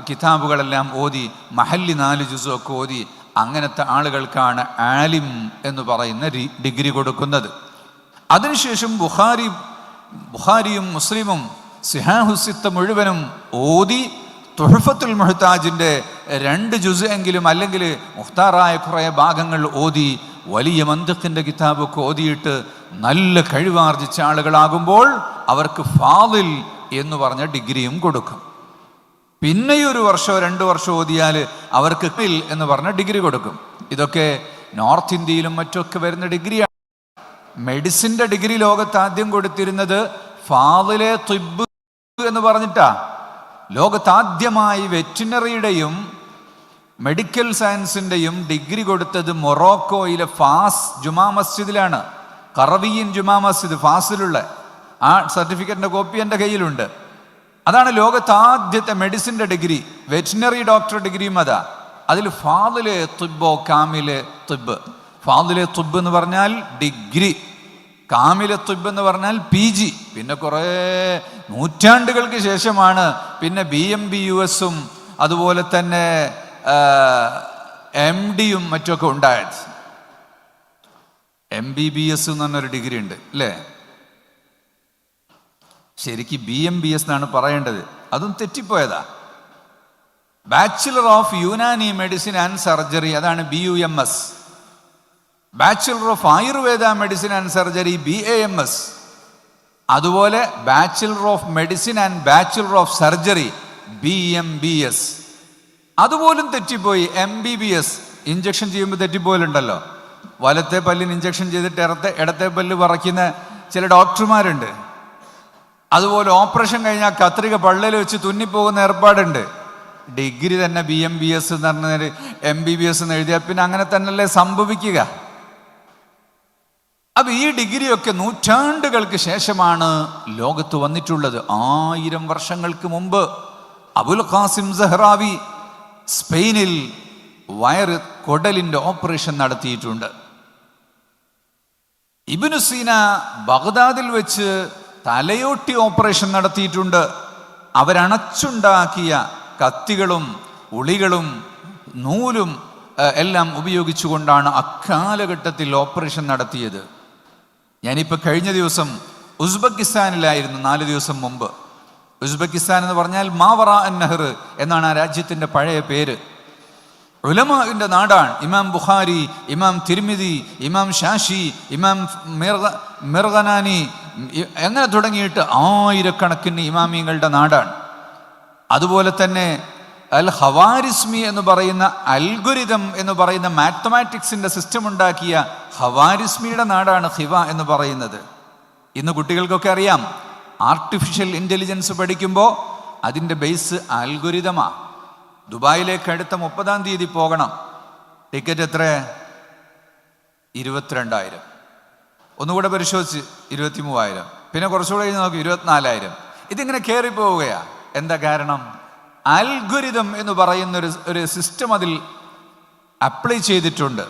കിതാബുകളെല്ലാം ഓതി, മഹല്ലി 4 ജുസും ഓതി, അങ്ങനത്തെ ആളുകൾക്കാണ് ആലിം എന്ന് പറയുന്ന ഡിഗ്രി കൊടുക്കുന്നത്. അതിനുശേഷം ബുഖാരിയും മുസ്ലിമും സിഹാഹുസിത്ത മുഴുവനും ഓതി, തുഹഫത്തുൽ മുഹ്താജിൻ്റെ 2 ജുസ് എങ്കിലും അല്ലെങ്കിൽ മുഖ്താറായ കുറേ ഭാഗങ്ങൾ ഓതി, വലിയ മന്തിഖിൻ്റെ കിതാബൊക്കെ ഓതിയിട്ട് നല്ല കഴിവാർജിച്ച ആളുകളാകുമ്പോൾ അവർക്ക് ഫാദിൽ എന്ന് പറഞ്ഞ ഡിഗ്രിയും കൊടുക്കും. പിന്നെ 1 വർഷമോ 2 വർഷമോ ഓതിയാൽ അവർക്ക് ഖിൽ എന്ന് പറഞ്ഞ ഡിഗ്രി കൊടുക്കും. ഇതൊക്കെ നോർത്ത് ഇന്ത്യയിലും മറ്റൊക്കെ വരുന്ന ഡിഗ്രിയാണ്. മെഡിസിൻ്റെ ഡിഗ്രി ലോകത്ത് ആദ്യം കൊടുത്തിരുന്നത് ഫാദിലെ തിബ്ബ് എന്ന് പറഞ്ഞിട്ടാ. ലോകത്താദ്യമായി വെറ്റിനറിയുടെയും മെഡിക്കൽ സയൻസിൻ്റെയും ഡിഗ്രി കൊടുത്തത് മൊറോക്കോയിലെ ഫാസ് ജുമാ മസ്ജിദിലാണ്. ഖറവിയൻ ജുമാ മസ്ജിദ് ഫാസിലുള്ള ആ സർട്ടിഫിക്കറ്റിൻ്റെ കോപ്പി എൻ്റെ കയ്യിലുണ്ട്. അതാണ് ലോകത്ത് ആദ്യത്തെ മെഡിസിൻ്റെ ഡിഗ്രി. വെറ്റിനറി ഡോക്ടർ ഡിഗ്രിയും അതാ. അതിൽ ഫാദിലെ തിബ്ബോ കാമിലെ തിബ്ബ്. ഫാദിലെ തിബ്ബ് എന്ന് പറഞ്ഞാൽ ഡിഗ്രി, കാമിലെ തിബ്ബ് എന്ന് പറഞ്ഞാൽ PG. പിന്നെ കുറേ നൂറ്റാണ്ടുകൾക്ക് ശേഷമാണ് പിന്നെ BMBUSും അതുപോലെ തന്നെ MDയും മറ്റൊക്കെ ഉണ്ടായത്. MBBS എന്ന് പറഞ്ഞൊരു ഡിഗ്രി ഉണ്ട് അല്ലേ? ശരിക്കും BMBS എന്നാണ് പറയേണ്ടത്, അതും തെറ്റിപ്പോയതാ. Bachelor of Unani medicine and surgery, അതാണ് BUMS. Bachelor of Ayurveda medicine and surgery BAMS. അതുപോലെ bachelor of medicine and bachelor of surgery BMBS. അതുപോലും തെറ്റിപ്പോയി. MBBS ഇഞ്ചക്ഷൻ ചെയ്യുമ്പോൾ തെറ്റിപ്പോലുണ്ടല്ലോ. വലത്തെ പല്ലിന് ഇഞ്ചക്ഷൻ ചെയ്തിട്ട് ഇടത്തെ പല്ല് പറിക്കുന്ന ചില ഡോക്ടർമാരുണ്ട്. അതുപോലെ ഓപ്പറേഷൻ കഴിഞ്ഞാൽ കത്രിക പള്ളയിൽ വെച്ച് തുന്നിപ്പോകുന്ന ഏർപ്പാടുണ്ട്. ഡിഗ്രി തന്നെ BMBS എന്ന് പറഞ്ഞാൽ MBBS എന്ന് എഴുതിയാൽ പിന്നെ അങ്ങനെ തന്നെയല്ലേ സംഭവിക്കുക. അപ്പൊ ഈ ഡിഗ്രിയൊക്കെ നൂറ്റാണ്ടുകൾക്ക് ശേഷമാണ് ലോകത്ത് വന്നിട്ടുള്ളത്. 1000 വർഷങ്ങൾക്ക് മുമ്പ് അബുൽ ഖാസിം സഹ്റാവി സ്പെയിനിൽ കുടലിന്റെ ഓപ്പറേഷൻ നടത്തിയിട്ടുണ്ട്. ഇബ്നു സീന ബഗ്ദാദിൽ വെച്ച് തലയോട്ടി ഓപ്പറേഷൻ നടത്തിയിട്ടുണ്ട്. അവരണച്ചുണ്ടാക്കിയ കത്തികളും ഉളികളും നൂലും എല്ലാം ഉപയോഗിച്ചുകൊണ്ടാണ് അക്കാലഘട്ടത്തിൽ ഓപ്പറേഷൻ നടത്തിയത്. ഞാനിപ്പോൾ കഴിഞ്ഞ ദിവസം ഉസ്ബെക്കിസ്ഥാനിലായിരുന്നു, 4 ദിവസം മുമ്പ്. ഉസ്ബെക്കിസ്ഥാൻ എന്ന് പറഞ്ഞാൽ മാവറ അൻ നഹർ എന്നാണ് ആ രാജ്യത്തിൻ്റെ പഴയ പേര്. ഉലമാഇന്റെ നാടാണ്. ഇമാം ബുഖാരി, ഇമാം തിർമിദി, ഇമാം ഷാഷി, ഇമാം മിർഗനാനി അങ്ങനെ തുടങ്ങിയിട്ട് ആയിരക്കണക്കിന് ഇമാമിങ്ങളുടെ നാടാണ്. അതുപോലെ തന്നെ അൽ ഹവാരിസ്മി എന്ന് പറയുന്ന അൽഗുരിതം എന്ന് പറയുന്ന മാത്തമാറ്റിക്സിന്റെ സിസ്റ്റം ഉണ്ടാക്കിയ ഹവാരിസ്മിയുടെ നാടാണ് ഹിവ എന്ന് പറയുന്നത്. ഇന്ന് കുട്ടികൾക്കൊക്കെ അറിയാം, ആർട്ടിഫിഷ്യൽ ഇൻ്റലിജൻസ് പഠിക്കുമ്പോൾ അതിൻ്റെ ബേസ് അൽഗുരിതമാണ്. ദുബായിലേക്ക് അടുത്ത 30-ാം തീയതി പോകണം. ടിക്കറ്റ് എത്ര? 22,000. ഒന്നുകൂടെ പരിശോധിച്ച് 23,000. പിന്നെ കുറച്ചുകൂടെ കഴിഞ്ഞ് നോക്കി 24,000. ഇതിങ്ങനെ കയറി പോവുകയാണ്. എന്താ കാരണം? അൽഗുരിതം എന്ന് പറയുന്ന ഒരു സിസ്റ്റം അതിൽ അപ്ലൈ ചെയ്തിട്ടുണ്ട്.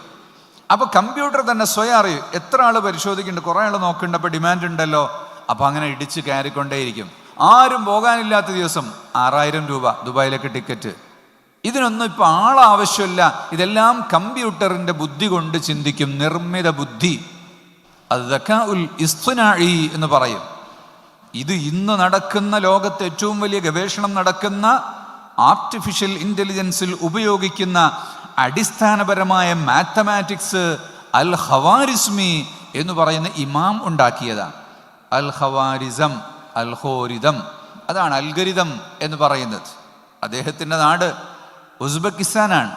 അപ്പോൾ കമ്പ്യൂട്ടർ തന്നെ സ്വയം അറിയും എത്ര ആൾ പരിശോധിക്കുന്നുണ്ട്, കുറേ ആൾ നോക്കുന്നുണ്ട്, അപ്പോൾ ഡിമാൻഡ് ഉണ്ടല്ലോ, അപ്പോൾ അങ്ങനെ ഇടിച്ച് കയറിക്കൊണ്ടേയിരിക്കും. ആരും പോകാനില്ലാത്ത ദിവസം 6,000 രൂപ ദുബായിലേക്ക് ടിക്കറ്റ്. ഇതിനൊന്നും ഇപ്പം ആളാവശ്യമില്ല. ഇതെല്ലാം കമ്പ്യൂട്ടറിൻ്റെ ബുദ്ധി കൊണ്ട് ചിന്തിക്കും, നിർമ്മിത ബുദ്ധി. അത് ദക്കാഉൽ ഇസ്തിനാഇ എന്ന് പറയും. ഇത് ഇന്ന് നടക്കുന്ന ലോകത്ത് ഏറ്റവും വലിയ ഗവേഷണം നടക്കുന്ന ആർട്ടിഫിഷ്യൽ ഇൻ്റലിജൻസിൽ ഉപയോഗിക്കുന്ന അടിസ്ഥാനപരമായ മാത്തമാറ്റിക്സ് അൽ ഹവാരിസ്മി എന്ന് പറയുന്ന ഇമാം ഉണ്ടാക്കിയതാണ്. അൽ ഹവാരിസം, അൽ ഹോരിതം, അതാണ് അൽഗരിതം എന്ന് പറയുന്നത്. അദ്ദേഹത്തിൻ്റെ നാട് ഉസ്ബെക്കിസ്ഥാനാണ്.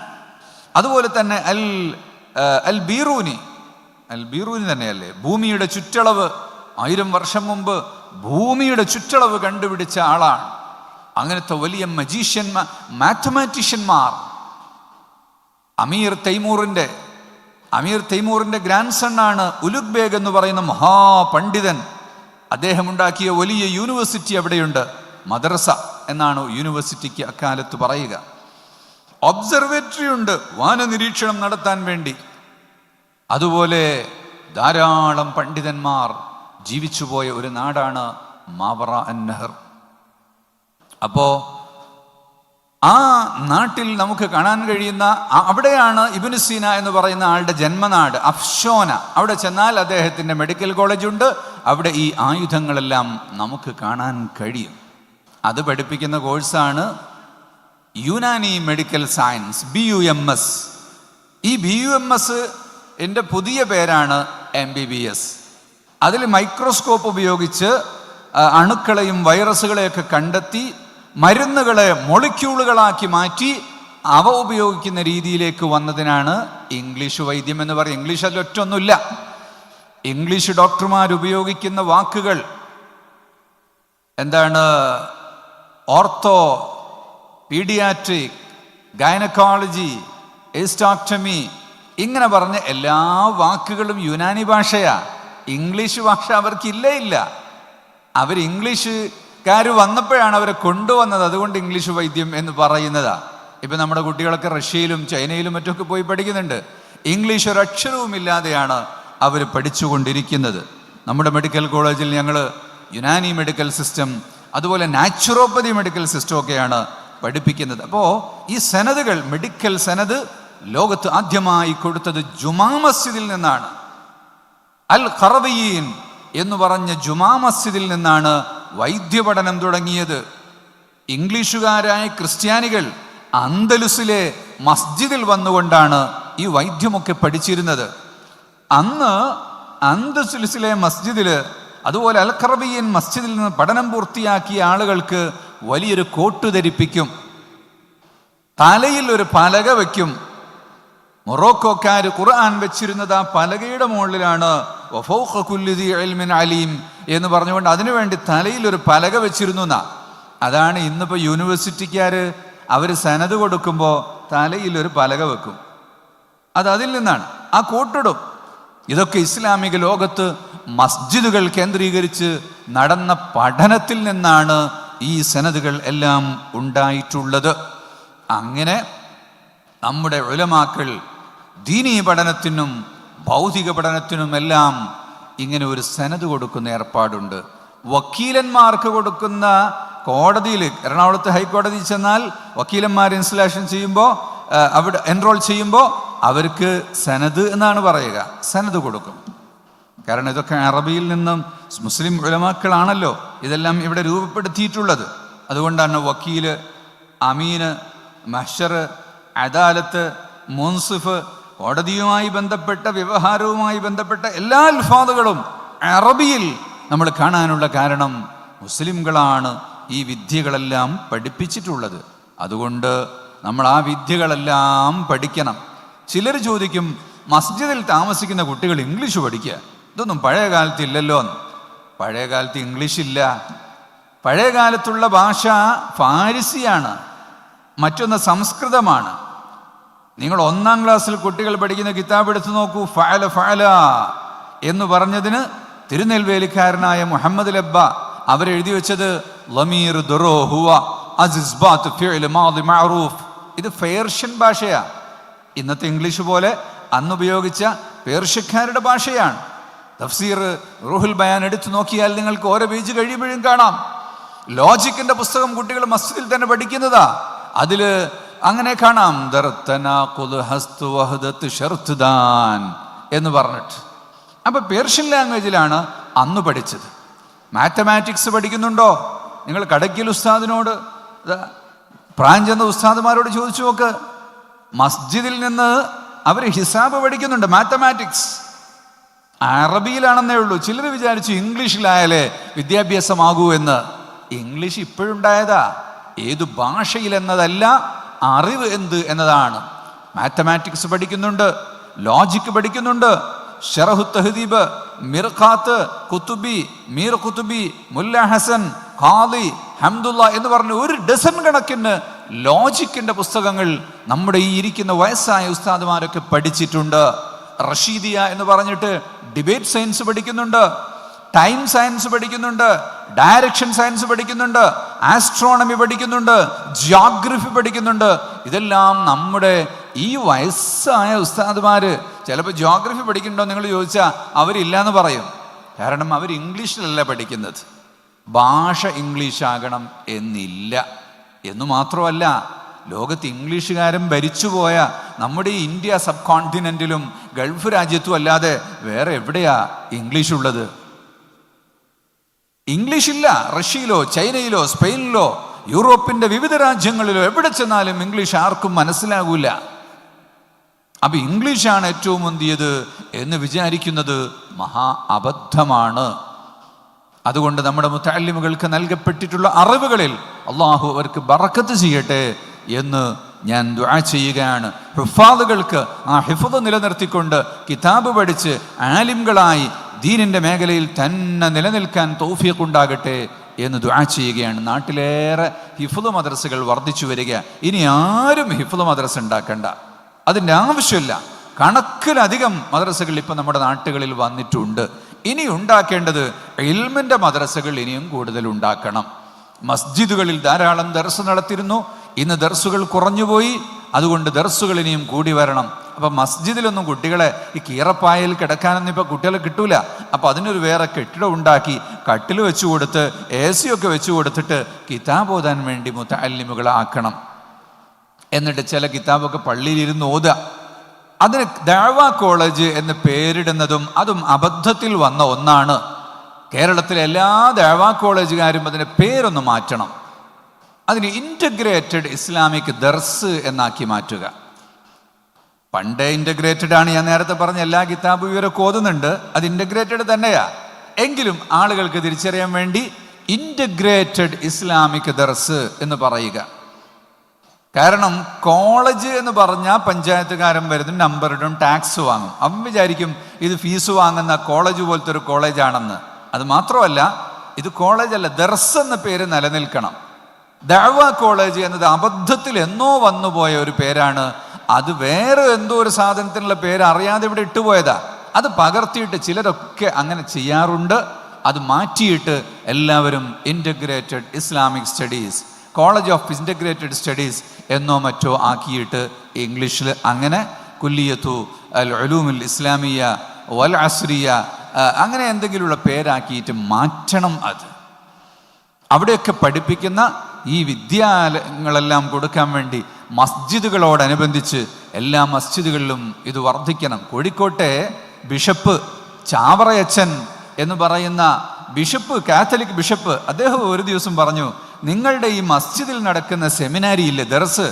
അതുപോലെ തന്നെ അൽ ബീറൂനി തന്നെയല്ലേ ഭൂമിയുടെ ചുറ്റളവ് 1000 വർഷം മുമ്പ് ഭൂമിയുടെ ചുറ്റളവ് കണ്ടുപിടിച്ച ആളാണ്. അങ്ങനത്തെ വലിയ മാത്തമാറ്റീഷ്യന്മാർ അമീർ തൈമൂറിന്റെ ഗ്രാൻഡ് സൺ ആണ് ഉലുഗ് ബേഗ് എന്ന് പറയുന്ന മഹാപണ്ഡിതൻ. അദ്ദേഹം ഉണ്ടാക്കിയ വലിയ യൂണിവേഴ്സിറ്റി അവിടെയുണ്ട്. മദ്രസ എന്നാണ് യൂണിവേഴ്സിറ്റിക്ക് അക്കാലത്ത് പറയുക. ഒബ്സർവേറ്ററി ഉണ്ട് വാന നിരീക്ഷണം നടത്താൻ വേണ്ടി. അതുപോലെ ധാരാളം പണ്ഡിതന്മാർ ജീവിച്ചുപോയ ഒരു നാടാണ് മാവറ അൻ നഹർ. അപ്പോ ആ നാട്ടിൽ നമുക്ക് കാണാൻ കഴിയുന്ന അവിടെയാണ് ഇബ്നു സീന എന്ന് പറയുന്ന ആളുടെ ജന്മനാട് അഫ്ഷോന. അവിടെ ചെന്നാൽ അദ്ദേഹത്തിൻ്റെ മെഡിക്കൽ കോളേജ് ഉണ്ട്. അവിടെ ഈ ആയുധങ്ങളെല്ലാം നമുക്ക് കാണാൻ കഴിയും. അത് പഠിപ്പിക്കുന്ന കോഴ്സാണ് യുനാനി മെഡിക്കൽ സയൻസ്, BUMS. ഈ BUMS എൻ്റെ പുതിയ പേരാണ് MBBS. അതിൽ മൈക്രോസ്കോപ്പ് ഉപയോഗിച്ച് അണുക്കളെയും വൈറസുകളെയൊക്കെ കണ്ടെത്തി മരുന്നുകളെ മൊളിക്യൂളുകളാക്കി മാറ്റി അവ ഉപയോഗിക്കുന്ന രീതിയിലേക്ക് വന്നതിനാണ് ഇംഗ്ലീഷ് വൈദ്യം എന്ന് പറയും. ഇംഗ്ലീഷ് അതിലൊറ്റൊന്നുമില്ല. ഇംഗ്ലീഷ് ഡോക്ടർമാർ ഉപയോഗിക്കുന്ന വാക്കുകൾ എന്താണ്? ഓർത്തോ, പീഡിയാട്രിക്, ഗൈനക്കോളജി, എസ്റ്റോക്ടമി, ഇങ്ങനെ പറഞ്ഞ എല്ലാ വാക്കുകളും യുനാനി ഭാഷയാ. ഇംഗ്ലീഷ് ഭാഷ അവർക്കില്ല. അവർ ഇംഗ്ലീഷുകാർ വന്നപ്പോഴാണ് അവരെ കൊണ്ടുവന്നത്. അതുകൊണ്ട് ഇംഗ്ലീഷ് വൈദ്യം എന്ന് പറയുന്നതാ. ഇപ്പം നമ്മുടെ കുട്ടികളൊക്കെ റഷ്യയിലും ചൈനയിലും മറ്റൊക്കെ പോയി പഠിക്കുന്നുണ്ട്. ഇംഗ്ലീഷ് ഒരക്ഷരവും ഇല്ലാതെയാണ് അവർ പഠിച്ചുകൊണ്ടിരിക്കുന്നത്. നമ്മുടെ മെഡിക്കൽ കോളേജിൽ ഞങ്ങൾ യുനാനി മെഡിക്കൽ സിസ്റ്റം, അതുപോലെ നാച്ചുറോപ്പതി മെഡിക്കൽ സിസ്റ്റം ഒക്കെയാണ് പഠിപ്പിക്കുന്നത്. അപ്പോൾ ഈ സനദുകൾ, മെഡിക്കൽ സനദ് ലോകത്ത് ആദ്യമായി കൊടുത്തത് ജുമാ മസ്ജിദിൽ നിന്നാണ്. അൽ ഖറവിയീൻ എന്ന് പറഞ്ഞ ജുമാ മസ്ജിദിൽ നിന്നാണ് വൈദ്യപഠനം തുടങ്ങിയത്. ഇംഗ്ലീഷുകാരായ ക്രിസ്ത്യാനികൾ അന്തലുസിലെ മസ്ജിദിൽ വന്നുകൊണ്ടാണ് ഈ വൈദ്യമൊക്കെ പഠിച്ചിരുന്നത്. അന്ന് അന്തലുസിലെ മസ്ജിദിൽ, അതുപോലെ അൽ ഖറവിയൻ മസ്ജിദിൽ നിന്ന് പഠനം പൂർത്തിയാക്കിയ ആളുകൾക്ക് വലിയൊരു കോട്ട് ധരിപ്പിക്കും, തലയിൽ ഒരു പലക വയ്ക്കും. മൊറോക്കോക്കാർ ഖുർആൻ വെച്ചിരുന്നത് ആ പലകയുടെ മുകളിലാണ്. വഫൗഖ കുല്ലി ദീ ഇൽമിൻ അലീം എന്ന് പറഞ്ഞുകൊണ്ട് അതിനുവേണ്ടി തലയിൽ ഒരു പലക വെച്ചിരുന്നു എന്നാ. അതാണ് ഇന്നിപ്പോൾ യൂണിവേഴ്സിറ്റിക്കാർ അവർ സനത് കൊടുക്കുമ്പോൾ തലയിൽ ഒരു പലക വെക്കും. അതിൽ നിന്നാണ് ആ കോട്ടിടും. ഇതൊക്കെ ഇസ്ലാമിക ലോകത്ത് മസ്ജിദുകൾ കേന്ദ്രീകരിച്ച് നടന്ന പഠനത്തിൽ നിന്നാണ് ഈ സനദുകൾ എല്ലാം ഉണ്ടായിട്ടുള്ളത്. അങ്ങനെ നമ്മുടെ ഉലമാക്കൾ ദീനീ പഠനത്തിനും ഭൗതിക പഠനത്തിനുമെല്ലാം ഇങ്ങനെ ഒരു സനദ് കൊടുക്കുന്ന ഏർപ്പാടുണ്ട്. വക്കീലന്മാർക്ക് കൊടുക്കുന്ന കോടതിയിൽ, എറണാകുളത്ത് ഹൈക്കോടതി ചെന്നാൽ വക്കീലന്മാർ ഇൻസ്റ്റലേഷൻ ചെയ്യുമ്പോൾ, അവിടെ എൻറോൾ ചെയ്യുമ്പോൾ അവർക്ക് സനദ് എന്നാണ് പറയുക. സനദ് കൊടുക്കും. കാരണം ഇതൊക്കെ അറബിയിൽ നിന്നും മുസ്ലിം ഉലമാക്കളാണല്ലോ ഇതെല്ലാം ഇവിടെ രൂപപ്പെടുത്തിയിട്ടുള്ളത്. അതുകൊണ്ടാണ് വക്കീല്, അമീന്, മഹ്ശർ, അദാലത്ത്, മുൻസിഫ്, കോടതിയുമായി ബന്ധപ്പെട്ട വ്യവഹാരവുമായി ബന്ധപ്പെട്ട എല്ലാ അൽഫാദുകളും അറബിയിൽ നമ്മൾ കാണാനുള്ള കാരണം മുസ്ലിംകളാണ് ഈ വിദ്യകളെല്ലാം പഠിപ്പിച്ചിട്ടുള്ളത്. അതുകൊണ്ട് നമ്മൾ ആ വിദ്യകളെല്ലാം പഠിക്കണം. ചിലർ ചോദിക്കും, മസ്ജിദിൽ താമസിക്കുന്ന കുട്ടികൾ ഇംഗ്ലീഷ് പഠിക്കുക, ഇതൊന്നും പഴയ കാലത്ത് ഇല്ലല്ലോ എന്ന്. പഴയ കാലത്ത് ഇംഗ്ലീഷ് ഇല്ല. പഴയ കാലത്തുള്ള ഭാഷ ഫാരിസിയാണ്, മറ്റൊന്ന് സംസ്കൃതമാണ്. നിങ്ങൾ 1-ാം ക്ലാസ്സിൽ കുട്ടികൾ പഠിക്കുന്ന കിതാബ് എടുത്തു നോക്കൂ. ഫഅല ഫഅല എന്ന് പറഞ്ഞതിന് തിരുനെൽവേലിക്കാരനായ മുഹമ്മദ് ലബ്ബ അവരെഴുതി വെച്ചത് ലമീർ ദുറോ ഹുവ അസ്ബാത്ത് ഫിഅൽ മാദി മഅറൂഫ്. ഇത് പേർഷ്യൻ ഭാഷയാ. ഇന്നത്തെ ഇംഗ്ലീഷ് പോലെ അന്ന് ഉപയോഗിച്ച പേർഷ്യക്കാരുടെ ഭാഷയാണ്. തഫ്സീർ റൂഹുൽ ബയാൻ എടുത്തു നോക്കിയാൽ നിങ്ങൾക്ക് ഓരോ പേജ് കഴിയുമ്പോഴും കാണാം. ലോജിക്കിന്റെ പുസ്തകം കുട്ടികൾ മസ്ജിദിൽ തന്നെ പഠിക്കുന്നതാ. അതില് അങ്ങനെ കാണാം, എന്ന് പറഞ്ഞിട്ട്. അപ്പൊ പേർഷ്യൻ ലാംഗ്വേജിലാണ് അന്ന് പഠിച്ചത്. മാത്തമാറ്റിക്സ് പഠിക്കുന്നുണ്ടോ? നിങ്ങൾ കടയ്ക്കൽ ഉസ്താദിനോട്, പ്രാഞ്ചെന്ന ഉസ്താദുമാരോട് ചോദിച്ചു നോക്ക്. മസ്ജിദിൽ നിന്ന് അവർ ഹിസാബ് പഠിക്കുന്നുണ്ട്, മാത്തമാറ്റിക്സ്. അറബിയിലാണെന്നേ ഉള്ളൂ. ചിലർ വിചാരിച്ചു ഇംഗ്ലീഷിലായാലേ വിദ്യാഭ്യാസമാകൂ എന്ന്. ഇംഗ്ലീഷ് ഇപ്പോഴുണ്ടായതാ. ഏതു ഭാഷയിലെന്നതല്ല, അറിവ് എന്ത് എന്നതാണ്. മാത്തമാറ്റിക്സ് പഠിക്കുന്നുണ്ട്, ലോജിക്ക് പഠിക്കുന്നുണ്ട്, ഷറഹു തഹ്ദീബ്, മിർഖാത്ത്, കുത്തുബി, മീർ കുത്തുബി, മുല്ല ഹസൻ, ഖാദി, ഹംദുല്ല എന്ന് പറഞ്ഞ ഒരു ഡസൻ കണക്കിന് ലോജിക്കിന്റെ പുസ്തകങ്ങൾ നമ്മുടെ ഈ ഇരിക്കുന്ന വയസ്സായ ഉസ്താദുമാരൊക്കെ പഠിച്ചിട്ടുണ്ട്. റഷീദിയ എന്ന് പറഞ്ഞിട്ട് ഡിബേറ്റ് സയൻസ് പഠിക്കുന്നുണ്ട്, ടൈം സയൻസ് പഠിക്കുന്നുണ്ട്, ഡയറക്ഷൻ സയൻസ് പഠിക്കുന്നുണ്ട്, ആസ്ട്രോണമി പഠിക്കുന്നുണ്ട്, ജിയോഗ്രഫി പഠിക്കുന്നുണ്ട്. ഇതെല്ലാം നമ്മുടെ ഈ വയസ്സായ ഉസ്താദുമാര്. ചിലപ്പോൾ ജിയോഗ്രഫി പഠിക്കുന്നുണ്ടോ നിങ്ങൾ ചോദിച്ചാൽ അവരില്ലാന്ന് പറയും. കാരണം അവർ ഇംഗ്ലീഷിലല്ല പഠിക്കുന്നത്. ഭാഷ ഇംഗ്ലീഷ് ആകണം എന്നില്ല. എന്നു മാത്രമല്ല, ലോകത്ത് ഇംഗ്ലീഷുകാരും ഭരിച്ചുപോയ നമ്മുടെ ഈ ഇന്ത്യ സബ് കോണ്ടിനെന്റിലും ഗൾഫ് രാജ്യത്തും അല്ലാതെ വേറെ എവിടെയാ ഇംഗ്ലീഷ് ഉള്ളത്? ഇംഗ്ലീഷ് ഇല്ല. റഷ്യയിലോ ചൈനയിലോ സ്പെയിനിലോ യൂറോപ്പിന്റെ വിവിധ രാജ്യങ്ങളിലോ എവിടെ ചെന്നാലും ഇംഗ്ലീഷ് ആർക്കും മനസ്സിലാകൂല. അപ്പൊ ഇംഗ്ലീഷാണ് ഏറ്റവും മുന്തിയത് എന്ന് വിചാരിക്കുന്നത് മഹാ അബദ്ധമാണ്. അതുകൊണ്ട് നമ്മുടെ മുത്തഅല്ലിമുകൾക്ക് നൽകപ്പെട്ടിട്ടുള്ള അറിവുകളിൽ അള്ളാഹു അവർക്ക് ബറക്കത്ത് ചെയ്യട്ടെ എന്ന് ഞാൻ ദുആ ചെയ്യുകയാണ്. ഹിഫാദുകൾക്ക് ആ ഹിഫ്ദ് നിലനിർത്തിക്കൊണ്ട് കിതാബ് പഠിച്ച് ആലിംകളായി ദീനിന്റെ മേഖലയിൽ തന്നെ നിലനിൽക്കാൻ തൗഫീഖ് ഉണ്ടാകട്ടെ എന്ന് ദുആ ചെയ്യുകയാണ്. നാട്ടിലേറെ ഹിഫ്ദ് മദ്രസകൾ വർദ്ധിച്ചു വരിക. ഇനി ആരും ഹിഫ്ദ് മദ്രസ ഉണ്ടാക്കണ്ട, അതിൻ്റെ ആവശ്യമില്ല. കണക്കിലധികം മദ്രസകൾ ഇപ്പം നമ്മുടെ നാട്ടുകളിൽ വന്നിട്ടുണ്ട്. ഇനി ഉണ്ടാക്കേണ്ടത് ഇൽമിന്റെ മദ്രസകൾ ഇനിയും കൂടുതൽ ഉണ്ടാക്കണം. മസ്ജിദുകളിൽ ധാരാളം ദർസ് നടത്തിയിരുന്നു. ഇന്ന് ദർസുകൾ കുറഞ്ഞുപോയി. അതുകൊണ്ട് ദർസുകൾ ഇനിയും കൂടി വരണം. അപ്പം മസ്ജിദിലൊന്നും കുട്ടികളെ ഈ കീറപ്പായയിൽ കിടക്കാനൊന്നും ഇപ്പം കുട്ടികളെ കിട്ടൂല. അപ്പം അതിനൊരു വേറെ കെട്ടിടം ഉണ്ടാക്കി കട്ടിൽ വെച്ചു കൊടുത്ത് AC ഒക്കെ വെച്ചു കൊടുത്തിട്ട് കിതാബ് ഓതാൻ വേണ്ടി മുത്തഅല്ലിമുകളെ ആക്കണം. എന്നിട്ട് ചില കിതാബൊക്കെ പള്ളിയിലിരുന്ന് ഓതുക. അതിന് ദഅവ കോളേജ് എന്ന് പേരിടുന്നതും അതും അബദ്ധത്തിൽ വന്ന ഒന്നാണ്. കേരളത്തിലെ എല്ലാ ദഅവ കോളേജുകാരും അതിൻ്റെ പേരൊന്ന് മാറ്റണം. അതിന് ഇൻ്റഗ്രേറ്റഡ് ഇസ്ലാമിക് ദർസ് എന്നാക്കി മാറ്റുക. പണ്ടേ ഇൻ്റഗ്രേറ്റഡ് ആണ്. ഞാൻ നേരത്തെ പറഞ്ഞ എല്ലാ കിതാബും ഇവരൊക്കെ ഓതുന്നുണ്ട്, അത് ഇൻ്റഗ്രേറ്റഡ് തന്നെയാ. എങ്കിലും ആളുകൾക്ക് തിരിച്ചറിയാൻ വേണ്ടി ഇൻ്റഗ്രേറ്റഡ് ഇസ്ലാമിക് ദർസ് എന്ന് പറയുക. കാരണം കോളേജ് എന്ന് പറഞ്ഞാൽ പഞ്ചായത്തുകാരൻ വരുന്നു, നമ്പർ ഇടും, ടാക്സ് വാങ്ങും. അവൻ വിചാരിക്കും ഇത് ഫീസ് വാങ്ങുന്ന കോളേജ് പോലത്തെ ഒരു കോളേജാണെന്ന്. അത് മാത്രമല്ല, ഇത് കോളേജല്ല, ദർസ് എന്ന പേര് നിലനിൽക്കണം. ദഅവ കോളേജ് എന്നത് അബദ്ധത്തിൽ എന്നോ വന്നുപോയ ഒരു പേരാണ്. അത് വേറെ എന്തോ ഒരു സാധനത്തിനുള്ള പേര് അറിയാതെ ഇവിടെ ഇട്ടുപോയതാ. അത് പകർത്തിയിട്ട് ചിലരൊക്കെ അങ്ങനെ ചെയ്യാറുണ്ട്. അത് മാറ്റിയിട്ട് എല്ലാവരും integrated Islamic studies, college of integrated studies എന്നോ മറ്റോ ആക്കിയിട്ട് ഇംഗ്ലീഷിൽ അങ്ങനെ കുല്ലിയത്തു അൽ ഉലൂമുൽ ഇസ്ലാമിയ വൽ അസ്രിയ അങ്ങനെ എന്തെങ്കിലുമുള്ള പേരാക്കിയിട്ട് മാറ്റണം. അത് അവിടെയൊക്കെ പഠിപ്പിക്കുന്ന ഈ വിദ്യാലയങ്ങളെല്ലാം കൊടുക്കാൻ വേണ്ടി മസ്ജിദുകളോടനുബന്ധിച്ച് എല്ലാ മസ്ജിദുകളിലും ഇത് വർദ്ധിക്കണം. കോഴിക്കോട്ടെ ബിഷപ്പ് ചാവറയച്ചൻ എന്ന് പറയുന്ന ബിഷപ്പ്, കാത്തലിക് ബിഷപ്പ്, അദ്ദേഹം ഒരു ദിവസം പറഞ്ഞു, നിങ്ങളുടെ ഈ മസ്ജിദിൽ നടക്കുന്ന സെമിനാരി ഇല്ലേ, ദർസ്,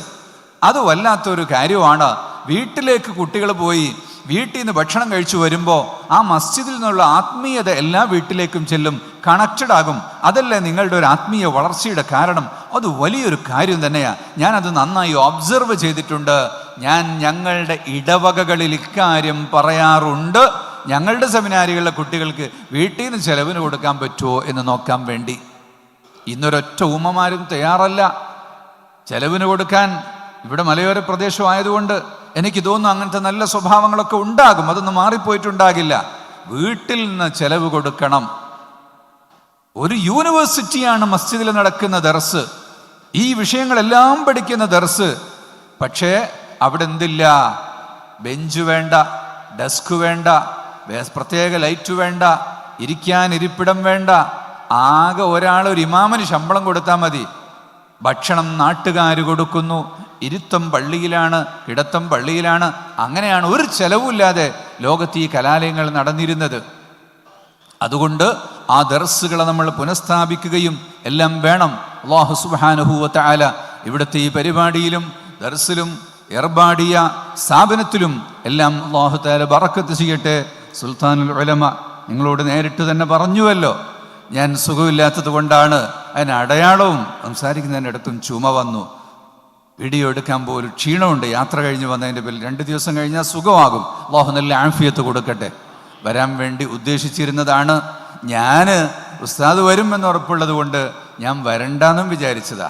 അത് വല്ലാത്തൊരു കാര്യമാണ്. വീട്ടിലേക്ക് കുട്ടികൾ പോയി വീട്ടിൽ നിന്ന് ഭക്ഷണം കഴിച്ചു വരുമ്പോൾ ആ മസ്ജിദിൽ നിന്നുള്ള ആത്മീയത എല്ലാ വീട്ടിലേക്കും ചെല്ലും, കണക്റ്റഡ് ആകും. അതല്ലേ നിങ്ങളുടെ ഒരു ആത്മീയ വളർച്ചയുടെ കാരണം. അത് വലിയൊരു കാര്യം തന്നെയാണ്. ഞാനത് നന്നായി ഒബ്സർവ് ചെയ്തിട്ടുണ്ട്. ഞാൻ ഞങ്ങളുടെ ഇടവകകളിൽ ഇക്കാര്യം പറയാറുണ്ട്. ഞങ്ങളുടെ സെമിനാരികളിലെ കുട്ടികൾക്ക് വീട്ടിൽ നിന്ന് ചെലവിന് കൊടുക്കാൻ പറ്റുമോ എന്ന് നോക്കാൻ വേണ്ടി. ഇന്നൊരൊറ്റ ഉമ്മമാരും തയ്യാറല്ല ചെലവിന് കൊടുക്കാൻ. ഇവിടെ മലയോര പ്രദേശമായതുകൊണ്ട് എനിക്ക് തോന്നുന്നു അങ്ങനത്തെ നല്ല സ്വഭാവങ്ങളൊക്കെ ഉണ്ടാകും, അതൊന്നും മാറിപ്പോയിട്ടുണ്ടാകില്ല. വീട്ടിൽ നിന്ന് ചെലവ് കൊടുക്കണം. ഒരു യൂണിവേഴ്സിറ്റിയാണ് മസ്ജിദിൽ നടക്കുന്ന ദർസ്, ഈ വിഷയങ്ങളെല്ലാം പഠിക്കുന്ന ദർസ്. പക്ഷേ അവിടെ എന്തില്ല, ബെഞ്ച് വേണ്ട, ഡെസ്ക് വേണ്ട, പ്രത്യേക ലൈറ്റ് വേണ്ട, ഇരിക്കാൻ ഇരിപ്പിടം വേണ്ട. ആകെ ഒരാൾ ഒരു ഇമാമിന് ശമ്പളം കൊടുത്താൽ മതി. ഭക്ഷണം നാട്ടുകാർ കൊടുക്കുന്നു, ഇരുത്തം പള്ളിയിലാണ്, കിടത്തം പള്ളിയിലാണ്. അങ്ങനെയാണ് ഒരു ചെലവുമില്ലാതെ ലോകത്ത് ഈ കലാലയങ്ങൾ നടന്നിരുന്നത്. അതുകൊണ്ട് ആ ദർസുകളെ നമ്മൾ പുനഃസ്ഥാപിക്കുകയും എല്ലാം വേണം. അല്ലാഹു സുബ്ഹാനഹു വ തആല ഇവിടുത്തെ ഈ പരിപാടിയിലും ദർസിലും എർബാഡിയ സ്ഥാപനത്തിലും എല്ലാം അല്ലാഹു തആല ബറക്കത്ത് ചെയ്യട്ടെ. സുൽത്താനുൽ ഉലമ നിങ്ങളോട് നേരിട്ട് തന്നെ പറഞ്ഞുവല്ലോ, ഞാൻ സുഖമില്ലാത്തത് കൊണ്ടാണ്, അതിന് അടയാളവും സംസാരിക്കുന്നതിനിടത്തും ചുമ വന്നു, വീഡിയോ എടുക്കാൻ പോലും ക്ഷീണമുണ്ട്, യാത്ര കഴിഞ്ഞ് വന്നതിൻ്റെ പേരിൽ. 2 ദിവസം കഴിഞ്ഞാൽ സുഖമാകും. അല്ലാഹു നല്ല ആഫിയത്ത് കൊടുക്കട്ടെ. വരാൻ വേണ്ടി ഉദ്ദേശിച്ചിരുന്നതാണ്. ഞാൻ ഉസ്താദ് വരും എന്ന് ഉറപ്പുള്ളത് കൊണ്ട് ഞാൻ വരണ്ടെന്നും വിചാരിച്ചതാ.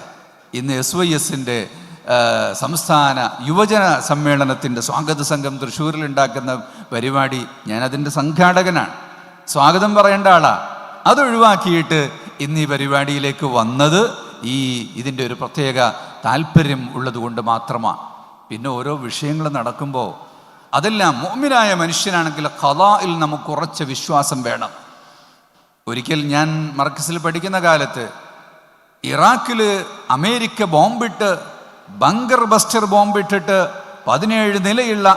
ഇന്ന് SYSൻ്റെ സംസ്ഥാന യുവജന സമ്മേളനത്തിൻ്റെ സ്വാഗത സംഘം തൃശ്ശൂരിൽ ഉണ്ടാക്കുന്ന പരിപാടി, ഞാനതിൻ്റെ സംഘാടകനാണ്, സ്വാഗതം പറയേണ്ട ആളാ. അതൊഴിവാക്കിയിട്ട് ഇന്ന് ഈ പരിപാടിയിലേക്ക് വന്നത് ഇതിൻ്റെ ഒരു പ്രത്യേക താല്പര്യം ഉള്ളത് കൊണ്ട് മാത്രമാണ്. പിന്നെ ഓരോ വിഷയങ്ങൾ നടക്കുമ്പോൾ അതെല്ലാം മുഅ്മിനായ മനുഷ്യനാണെങ്കിൽ ഖദാഇൽ നമുക്ക് ഉറച്ച വിശ്വാസം വേണം. ഒരിക്കൽ ഞാൻ മർക്കസിൽ പഠിക്കുന്ന കാലത്ത് ഇറാഖിൽ അമേരിക്ക ബോംബിട്ട്, ബങ്കർ ബസ്റ്റർ ബോംബിട്ടിട്ട് 17 നിലയുള്ള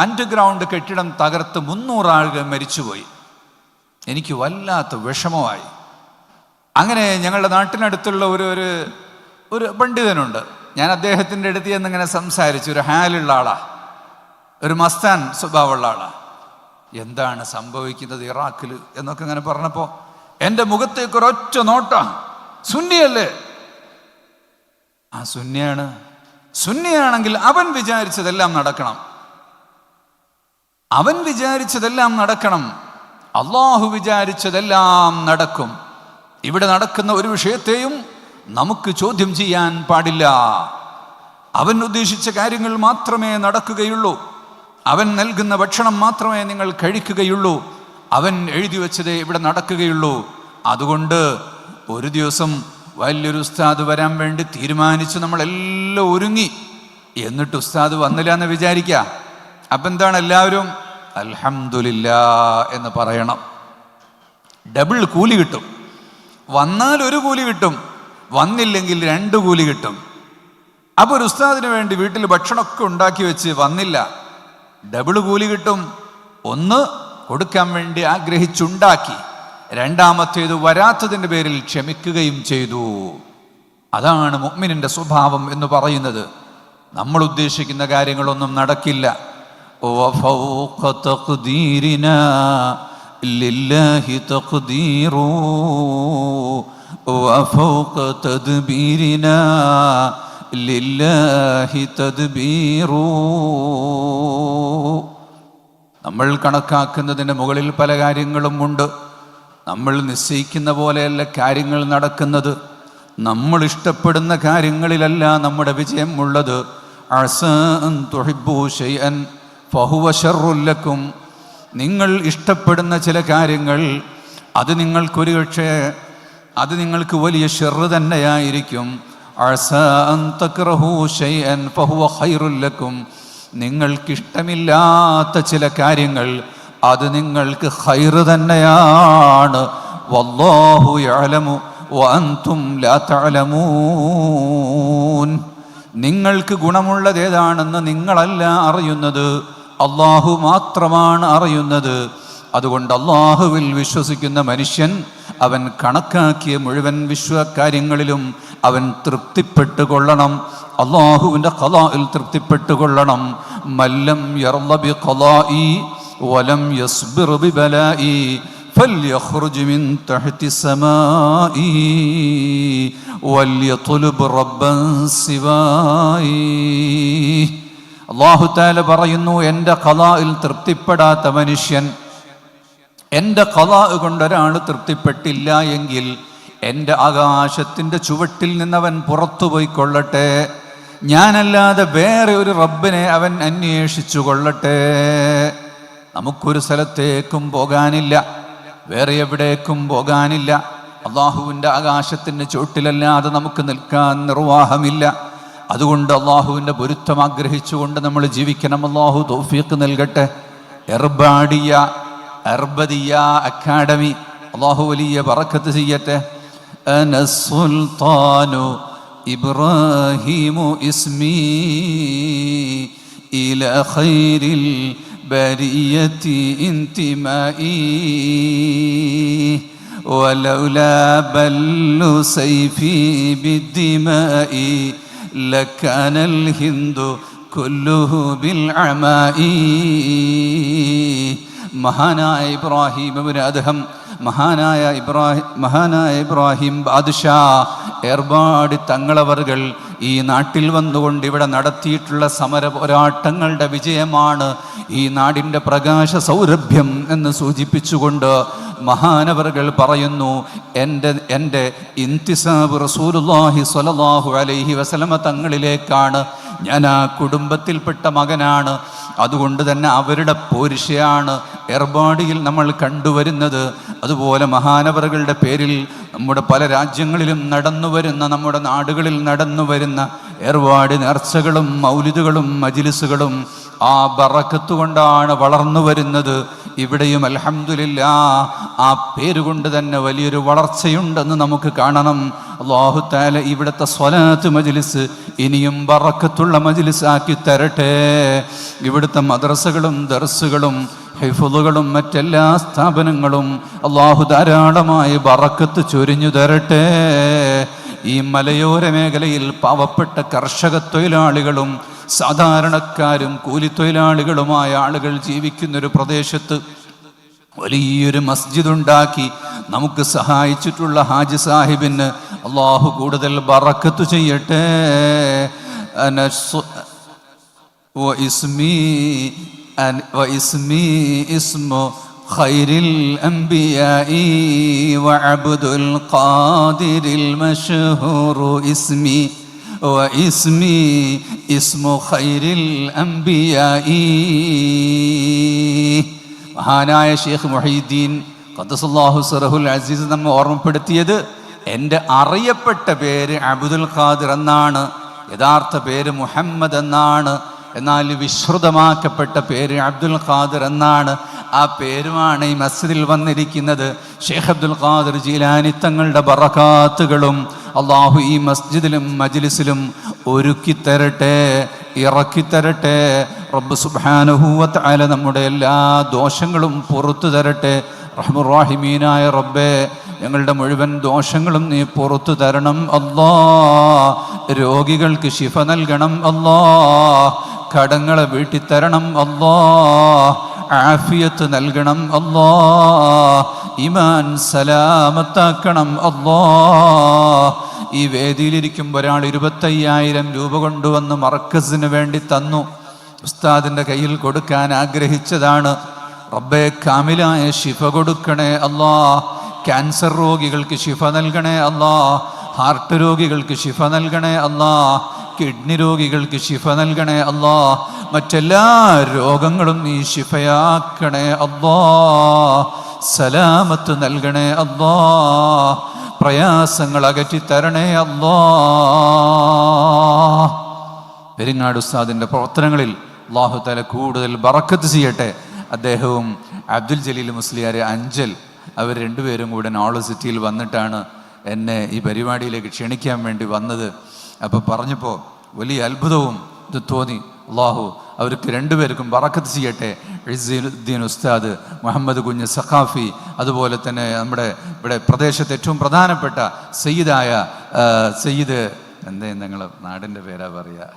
അണ്ടർഗ്രൗണ്ട് കെട്ടിടം തകർത്ത് 300 ആളുകൾ മരിച്ചുപോയി. എനിക്ക് വല്ലാത്ത വിഷമമായി. അങ്ങനെ ഞങ്ങളുടെ നാട്ടിനടുത്തുള്ള ഒരു പണ്ഡിതനുണ്ട്. ഞാൻ അദ്ദേഹത്തിൻ്റെ അടുത്ത് ചെന്നിങ്ങനെ സംസാരിച്ചു. ഒരു ഹാലുള്ള ആളാ, ഒരു മസ്താൻ സ്വഭാവമുള്ള ആളാ. എന്താണ് സംഭവിക്കുന്നത് ഇറാഖിൽ എന്നൊക്കെ ഇങ്ങനെ പറഞ്ഞപ്പോൾ എൻ്റെ മുഖത്തേക്ക് ഒരൊറ്റ നോട്ടം, സുന്നിയല്ലേ? ആ സുന്നിയാണ്. സുന്നിയാണെങ്കിൽ അവൻ വിചാരിച്ചതെല്ലാം നടക്കണം, അവൻ വിചാരിച്ചതെല്ലാം നടക്കണം, അള്ളാഹു വിചാരിച്ചതെല്ലാം നടക്കും. ഇവിടെ നടക്കുന്ന ഒരു വിഷയത്തെയും നമുക്ക് ചോദ്യം ചെയ്യാൻ പാടില്ല. അവൻ ഉദ്ദേശിച്ച കാര്യങ്ങൾ മാത്രമേ നടക്കുകയുള്ളൂ. അവൻ നൽകുന്ന ഭക്ഷണം മാത്രമേ നിങ്ങൾ കഴിക്കുകയുള്ളൂ. അവൻ എഴുതി വെച്ചതേ ഇവിടെ നടക്കുകയുള്ളൂ. അതുകൊണ്ട് ഒരു ദിവസം വലിയൊരു ഉസ്താദ് വരാൻ വേണ്ടി തീരുമാനിച്ചു, നമ്മളെല്ലാം ഒരുങ്ങി. എന്നിട്ട് ഉസ്താദ് വന്നില്ല എന്ന് വിചാരിക്കുക. അപ്പം എന്താണ് എല്ലാവരും അൽഹംദുലില്ലാ എന്ന് പറയണം. ഡബിൾ കൂലി കിട്ടും. വന്നാൽ 1 കൂലി കിട്ടും, വന്നില്ലെങ്കിൽ 2 കൂലി കിട്ടും. അപ്പോൾ ഒരു ഉസ്താദിന് വേണ്ടി വീട്ടിൽ ഭക്ഷണമൊക്കെ ഉണ്ടാക്കി വെച്ച് വന്നില്ല, ഡബിൾ കൂലി കിട്ടും. 1 കൊടുക്കാൻ വേണ്ടി ആഗ്രഹിച്ചുണ്ടാക്കി, 2ാമത്തേത് വരാത്തതിൻ്റെ പേരിൽ ക്ഷമിക്കുകയും ചെയ്തു. അതാണ് മുഅ്മിനിൻ്റെ സ്വഭാവം എന്ന് പറയുന്നത്. നമ്മൾ ഉദ്ദേശിക്കുന്ന കാര്യങ്ങളൊന്നും നടക്കില്ല. വഫൗഖ തഖ്ദീരിനാ ലില്ലാഹി തഖ്ദീറു വഫൗഖ തദ്ബീരിനാ ലില്ലാഹി തദ്ബീറു. നമ്മൾ കണക്കാക്കുന്നതിന് മുകളിൽ പല കാര്യങ്ങളും ഉണ്ട്. നമ്മൾ നിശ്ചയിക്കുന്ന പോലെയല്ല കാര്യങ്ങൾ നടക്കുന്നത്. നമ്മൾ ഇഷ്ടപ്പെടുന്ന കാര്യങ്ങളിലല്ല നമ്മുടെ വിജയം ഉള്ളത്. അസാ അൻ തുഹിബ്ബു ശൈഅൻ ഫഹുവ ശർറുൻ ലക്കും. നിങ്ങൾ ഇഷ്ടപ്പെടുന്ന ചില കാര്യങ്ങൾ അത് നിങ്ങൾക്ക് വലിയ ഷർറ് തന്നെയായിരിക്കും. അസാ അൻ തക്റഹൂ ശൈഅൻ ഫഹുവ ഖൈറുൽ ലക്കും. നിങ്ങൾക്കിഷ്ടമില്ലാത്ത ചില കാര്യങ്ങൾ അത് നിങ്ങൾക്ക് ഖൈറ് തന്നെയാണ്. വല്ലാഹു യഅലമു വഅൻതും ലാ തഅലമൂൻ. നിങ്ങൾക്ക് ഗുണമുള്ളത് ഏതാണെന്ന് നിങ്ങളല്ല അറിയുന്നത്, അള്ളാഹു മാത്രമാണ് അറിയുന്നത്. അതുകൊണ്ട് അള്ളാഹുവിൽ വിശ്വസിക്കുന്ന മനുഷ്യൻ അവൻ കണക്കാക്കിയ മുഴുവൻ വിശ്വകാര്യങ്ങളിലും അവൻ തൃപ്തിപ്പെട്ടുകൊള്ളണം, അള്ളാഹുവിൻ്റെ ഖളാഇൽ തൃപ്തിപ്പെട്ടുകൊള്ളണം. മല്ലം യർള ബിഖളാഇ വലം യസ്ബിർ ബിബലാഇ ഫൽയഖ്റുജ് മിൻ തഹ്തി സമാഇ വൽയത്ലുബ് റബ്ബൻ സിവായി. അല്ലാഹു തആല പറയുന്നു, എൻ്റെ ഖളാഇൽ തൃപ്തിപ്പെടാത്ത മനുഷ്യൻ, എൻ്റെ ഖളാ കൊണ്ടൊരാൾ തൃപ്തിപ്പെട്ടില്ല എങ്കിൽ എൻ്റെ ആകാശത്തിൻ്റെ ചുവട്ടിൽ നിന്നവൻ പുറത്തു പോയിക്കൊള്ളട്ടെ, ഞാനല്ലാതെ വേറെ ഒരു റബ്ബിനെ അവൻ അന്വേഷിച്ചു കൊള്ളട്ടെ. നമുക്കൊരു സ്ഥലത്തേക്കും പോകാനില്ല, വേറെ എവിടേക്കും പോകാനില്ല. അള്ളാഹുവിൻ്റെ ആകാശത്തിൻ്റെ ചുവട്ടിലല്ലാതെ നമുക്ക് നിൽക്കാൻ നിർവാഹമില്ല. അതുകൊണ്ട് അള്ളാഹുവിൻ്റെ പൊരുത്തം ആഗ്രഹിച്ചുകൊണ്ട് നമ്മൾ ജീവിക്കണം. അള്ളാഹു തൗഫീഖ് നൽകട്ടെ. അർബദിയ അക്കാഡമി അള്ളാഹു വലിയ ബറക്കത്ത് ചെയ്യട്ടെ. അന സുൽത്താനു ഇബ്രാഹിമു ഇസ്മി ഇലാ ഖൈരിൽ ബരിയത്തി ഇന്തിമായി വലൗലാ ബല്ലു സൈഫി ബിദ്ദിമായി ലകാനൽ ഹിന്ദു കുല്ലുഹു ബിൽ അമായി. മഹാനായ ഇബ്രാഹിം ഇബ്നു അദ്ഹം, മഹാനായ ഇബ്രാഹിം ബാദ്ഷാ ഏർവാടി തങ്ങളവറുകൾ ഈ നാട്ടിൽ വന്നുകൊണ്ട് ഇവിടെ നടത്തിയിട്ടുള്ള സമര പോരാട്ടങ്ങളുടെ വിജയമാണ് ഈ നാടിൻ്റെ പ്രകാശ സൗരഭ്യം എന്ന് സൂചിപ്പിച്ചുകൊണ്ട് മഹാനവറുകൾ പറയുന്നു, എൻ്റെ ഇന്തിസാബ് റസൂലുള്ളാഹി സ്വല്ലല്ലാഹു അലൈഹി വസല്ലമ തങ്ങളിലേക്കാണ്. ഞാൻ ആ കുടുംബത്തിൽപ്പെട്ട മകനാണ്. അതുകൊണ്ട് തന്നെ അവരുടെ പോരിശയാണ് ഏർവാടിയിൽ നമ്മൾ കണ്ടുവരുന്നത്. അതുപോലെ മഹാനവറുകളുടെ പേരിൽ നമ്മുടെ പല രാജ്യങ്ങളിലും നടന്നു വരുന്ന, നമ്മുടെ നാടുകളിൽ നടന്നു വരുന്ന ഏർവാടി നേർച്ചകളും മൗലിദുകളും മജ്ലിസുകളും ആ ബറക്കത്ത് കൊണ്ടാണ് വളർന്നു വരുന്നത്. ഇവിടെയും അൽഹംദുലില്ലാഹ് ആ പേരുകൊണ്ട് തന്നെ വലിയൊരു വളർച്ചയുണ്ടെന്ന് നമുക്ക് കാണണം. അല്ലാഹു തആല ഇവിടുത്തെ സ്വലാത്ത് മജ്ലിസ് ഇനിയും ബറക്കത്തുള്ള മജ്ലിസ് ആക്കി തരട്ടെ. ഇവിടുത്തെ മദ്രസകളും ദർസുകളും ഹിഫ്ളുകളും മറ്റെല്ലാ സ്ഥാപനങ്ങളും അല്ലാഹു ധാരാളമായി ബറക്കത്ത് ചൊരിഞ്ഞു തരട്ടെ. ഈ മലയോര മേഖലയിൽ പാവപ്പെട്ട കർഷക തൊഴിലാളികളും സാധാരണക്കാരും കൂലിത്തൊഴിലാളികളുമായ ആളുകൾ ജീവിക്കുന്നൊരു പ്രദേശത്ത് വലിയൊരു മസ്ജിദ് ഉണ്ടാക്കി നമുക്ക് സഹായിച്ചിട്ടുള്ള ഹാജി സാഹിബിന് അള്ളാഹു കൂടുതൽ ബറക്കത്ത് ചെയ്യട്ടെ. ഇസ്മു ഖൈരിൽ അംബിയാഇ വഅബ്ദുൽ ഖാദിരിൽ മശ്ഹൂറു ഇസ്മി വഇസ്മി ഇസ്മു ഖൈരിൽ അംബിയാഇ. മഹാനായ ഷെയ്ഖ് മുഹീദ്ദീൻ ഖദ്ദസല്ലാഹു സിറഹുൽ അസീസ് നമ്മെ ഓർമ്മപ്പെടുത്തിയത് എൻ്റെ അറിയപ്പെട്ട പേര് അബ്ദുൽ ഖാദിർ എന്നാണ്, യഥാർത്ഥ പേര് മുഹമ്മദ് എന്നാണ്. എന്നാൽ വിശ്രുതമാക്കപ്പെട്ട പേര് അബ്ദുൽ ഖാദിർ എന്നാണ്. ആ പേരുമാണ് ഈ മസ്ജിദിൽ വന്നിരിക്കുന്നത്. ഷെയ്ഖ് അബ്ദുൽ ഖാദിർ ജീലാനി തങ്ങളുടെ ബറകാത്തുകളും അള്ളാഹു ഈ മസ്ജിദിലും മജ്ലിസിലും ഒരുക്കി തരട്ടെ, ഇറക്കി തരട്ടെ. റബ്ബ് സുബ്ഹാനഹു വ തആല നമ്മുടെ എല്ലാ ദോഷങ്ങളും പുറത്തു തരട്ടെ. റഹ്മാൻ റഹീമീനായ റബ്ബേ, ഞങ്ങളുടെ മുഴുവൻ ദോഷങ്ങളും നീ പുറത്തു തരണം അല്ലാ. രോഗികൾക്ക് ശിഫ നൽകണം അല്ലാ. കടങ്ങളെ വീട്ടിത്തരണം അല്ലാ. ആഫിയത്ത് നൽകണം അല്ലാ. ഈമാൻ സലാമത്താക്കണം അല്ലാ. ഈ വേദിയിലിരിക്കുമ്പോൾ ഒരാൾ 25,000 രൂപ കൊണ്ടുവന്ന് മർക്കസിന് വേണ്ടി തന്നു. ഉസ്താദിൻ്റെ കയ്യിൽ കൊടുക്കാൻ ആഗ്രഹിച്ചതാണ്. റബ്ബേ, കാമിലായ ശിഫ കൊടുക്കണേ അല്ലാ. ക്യാൻസർ രോഗികൾക്ക് ശിഫ നൽകണേ അല്ലാ. ഹാർട്ട് രോഗികൾക്ക് ശിഫ നൽകണേ അല്ലാ. കിഡ്നി രോഗികൾക്ക് ശിഫ നൽകണേ അല്ലാ. മറ്റെല്ലാ രോഗങ്ങളും നീ ശിഫയാക്കണേ അല്ലാ. സലാമത്ത് നൽകണേ അല്ലാ, പ്രയാസങ്ങൾ അകറ്റി തരണേ അല്ലാ. പെരിങ്ങാട് ഉസ്താദിൻ്റെ പ്രവർത്തനങ്ങളിൽ അല്ലാഹു തആല കൂടുതൽ ബറക്കത്ത് ചെയ്യട്ടെ. അദ്ദേഹവും അബ്ദുൽ ജലീൽ മുസ്ലിയാർ അഞ്ചൽ അവർ രണ്ടുപേരും കൂടെ നോളജ് സിറ്റിയിൽ വന്നിട്ടാണ് എന്നെ ഈ പരിപാടിയിലേക്ക് ക്ഷണിക്കാൻ വേണ്ടി വന്നത്. അപ്പോൾ പറഞ്ഞപ്പോൾ വലിയ അത്ഭുതവും ഇത് തോന്നി. അള്ളാഹു അവർക്ക് രണ്ടുപേർക്കും ബറക്കത്ത് ചെയ്യട്ടെ. ഇസ്സീനുദ്ദീൻ ഉസ്താദ്, മുഹമ്മദ് കുഞ്ഞ് സഖാഫി, അതുപോലെ തന്നെ നമ്മുടെ ഇവിടെ പ്രദേശത്ത് ഏറ്റവും പ്രധാനപ്പെട്ട സയ്യിദ് എന്തേ നിങ്ങളെ നാടിൻ്റെ പേരാ പറയുക,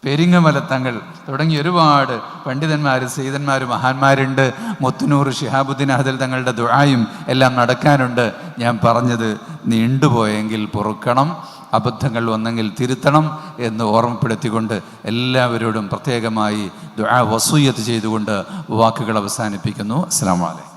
പെരിങ്ങമല തങ്ങൾ തുടങ്ങി ഒരുപാട് പണ്ഡിതന്മാർ, സയ്യിദന്മാർ, മഹാന്മാരുണ്ട്. മുത്തുനൂർ ശിഹാബുദ്ദീൻ അഹദൽ തങ്ങളുടെ ദുആയും എല്ലാം നടക്കാനുണ്ട്. ഞാൻ പറഞ്ഞത് നീണ്ടുപോയെങ്കിൽ പൊറുക്കണം, അബദ്ധങ്ങൾ വന്നെങ്കിൽ തിരുത്തണം എന്ന് ഓർമ്മപ്പെടുത്തിക്കൊണ്ട് എല്ലാവരോടും പ്രത്യേകമായി ദുആ വസൂയത്ത് ചെയ്തുകൊണ്ട് വാക്കുകൾ അവസാനിപ്പിക്കുന്നു. അസ്സലാമു അലൈക്കും.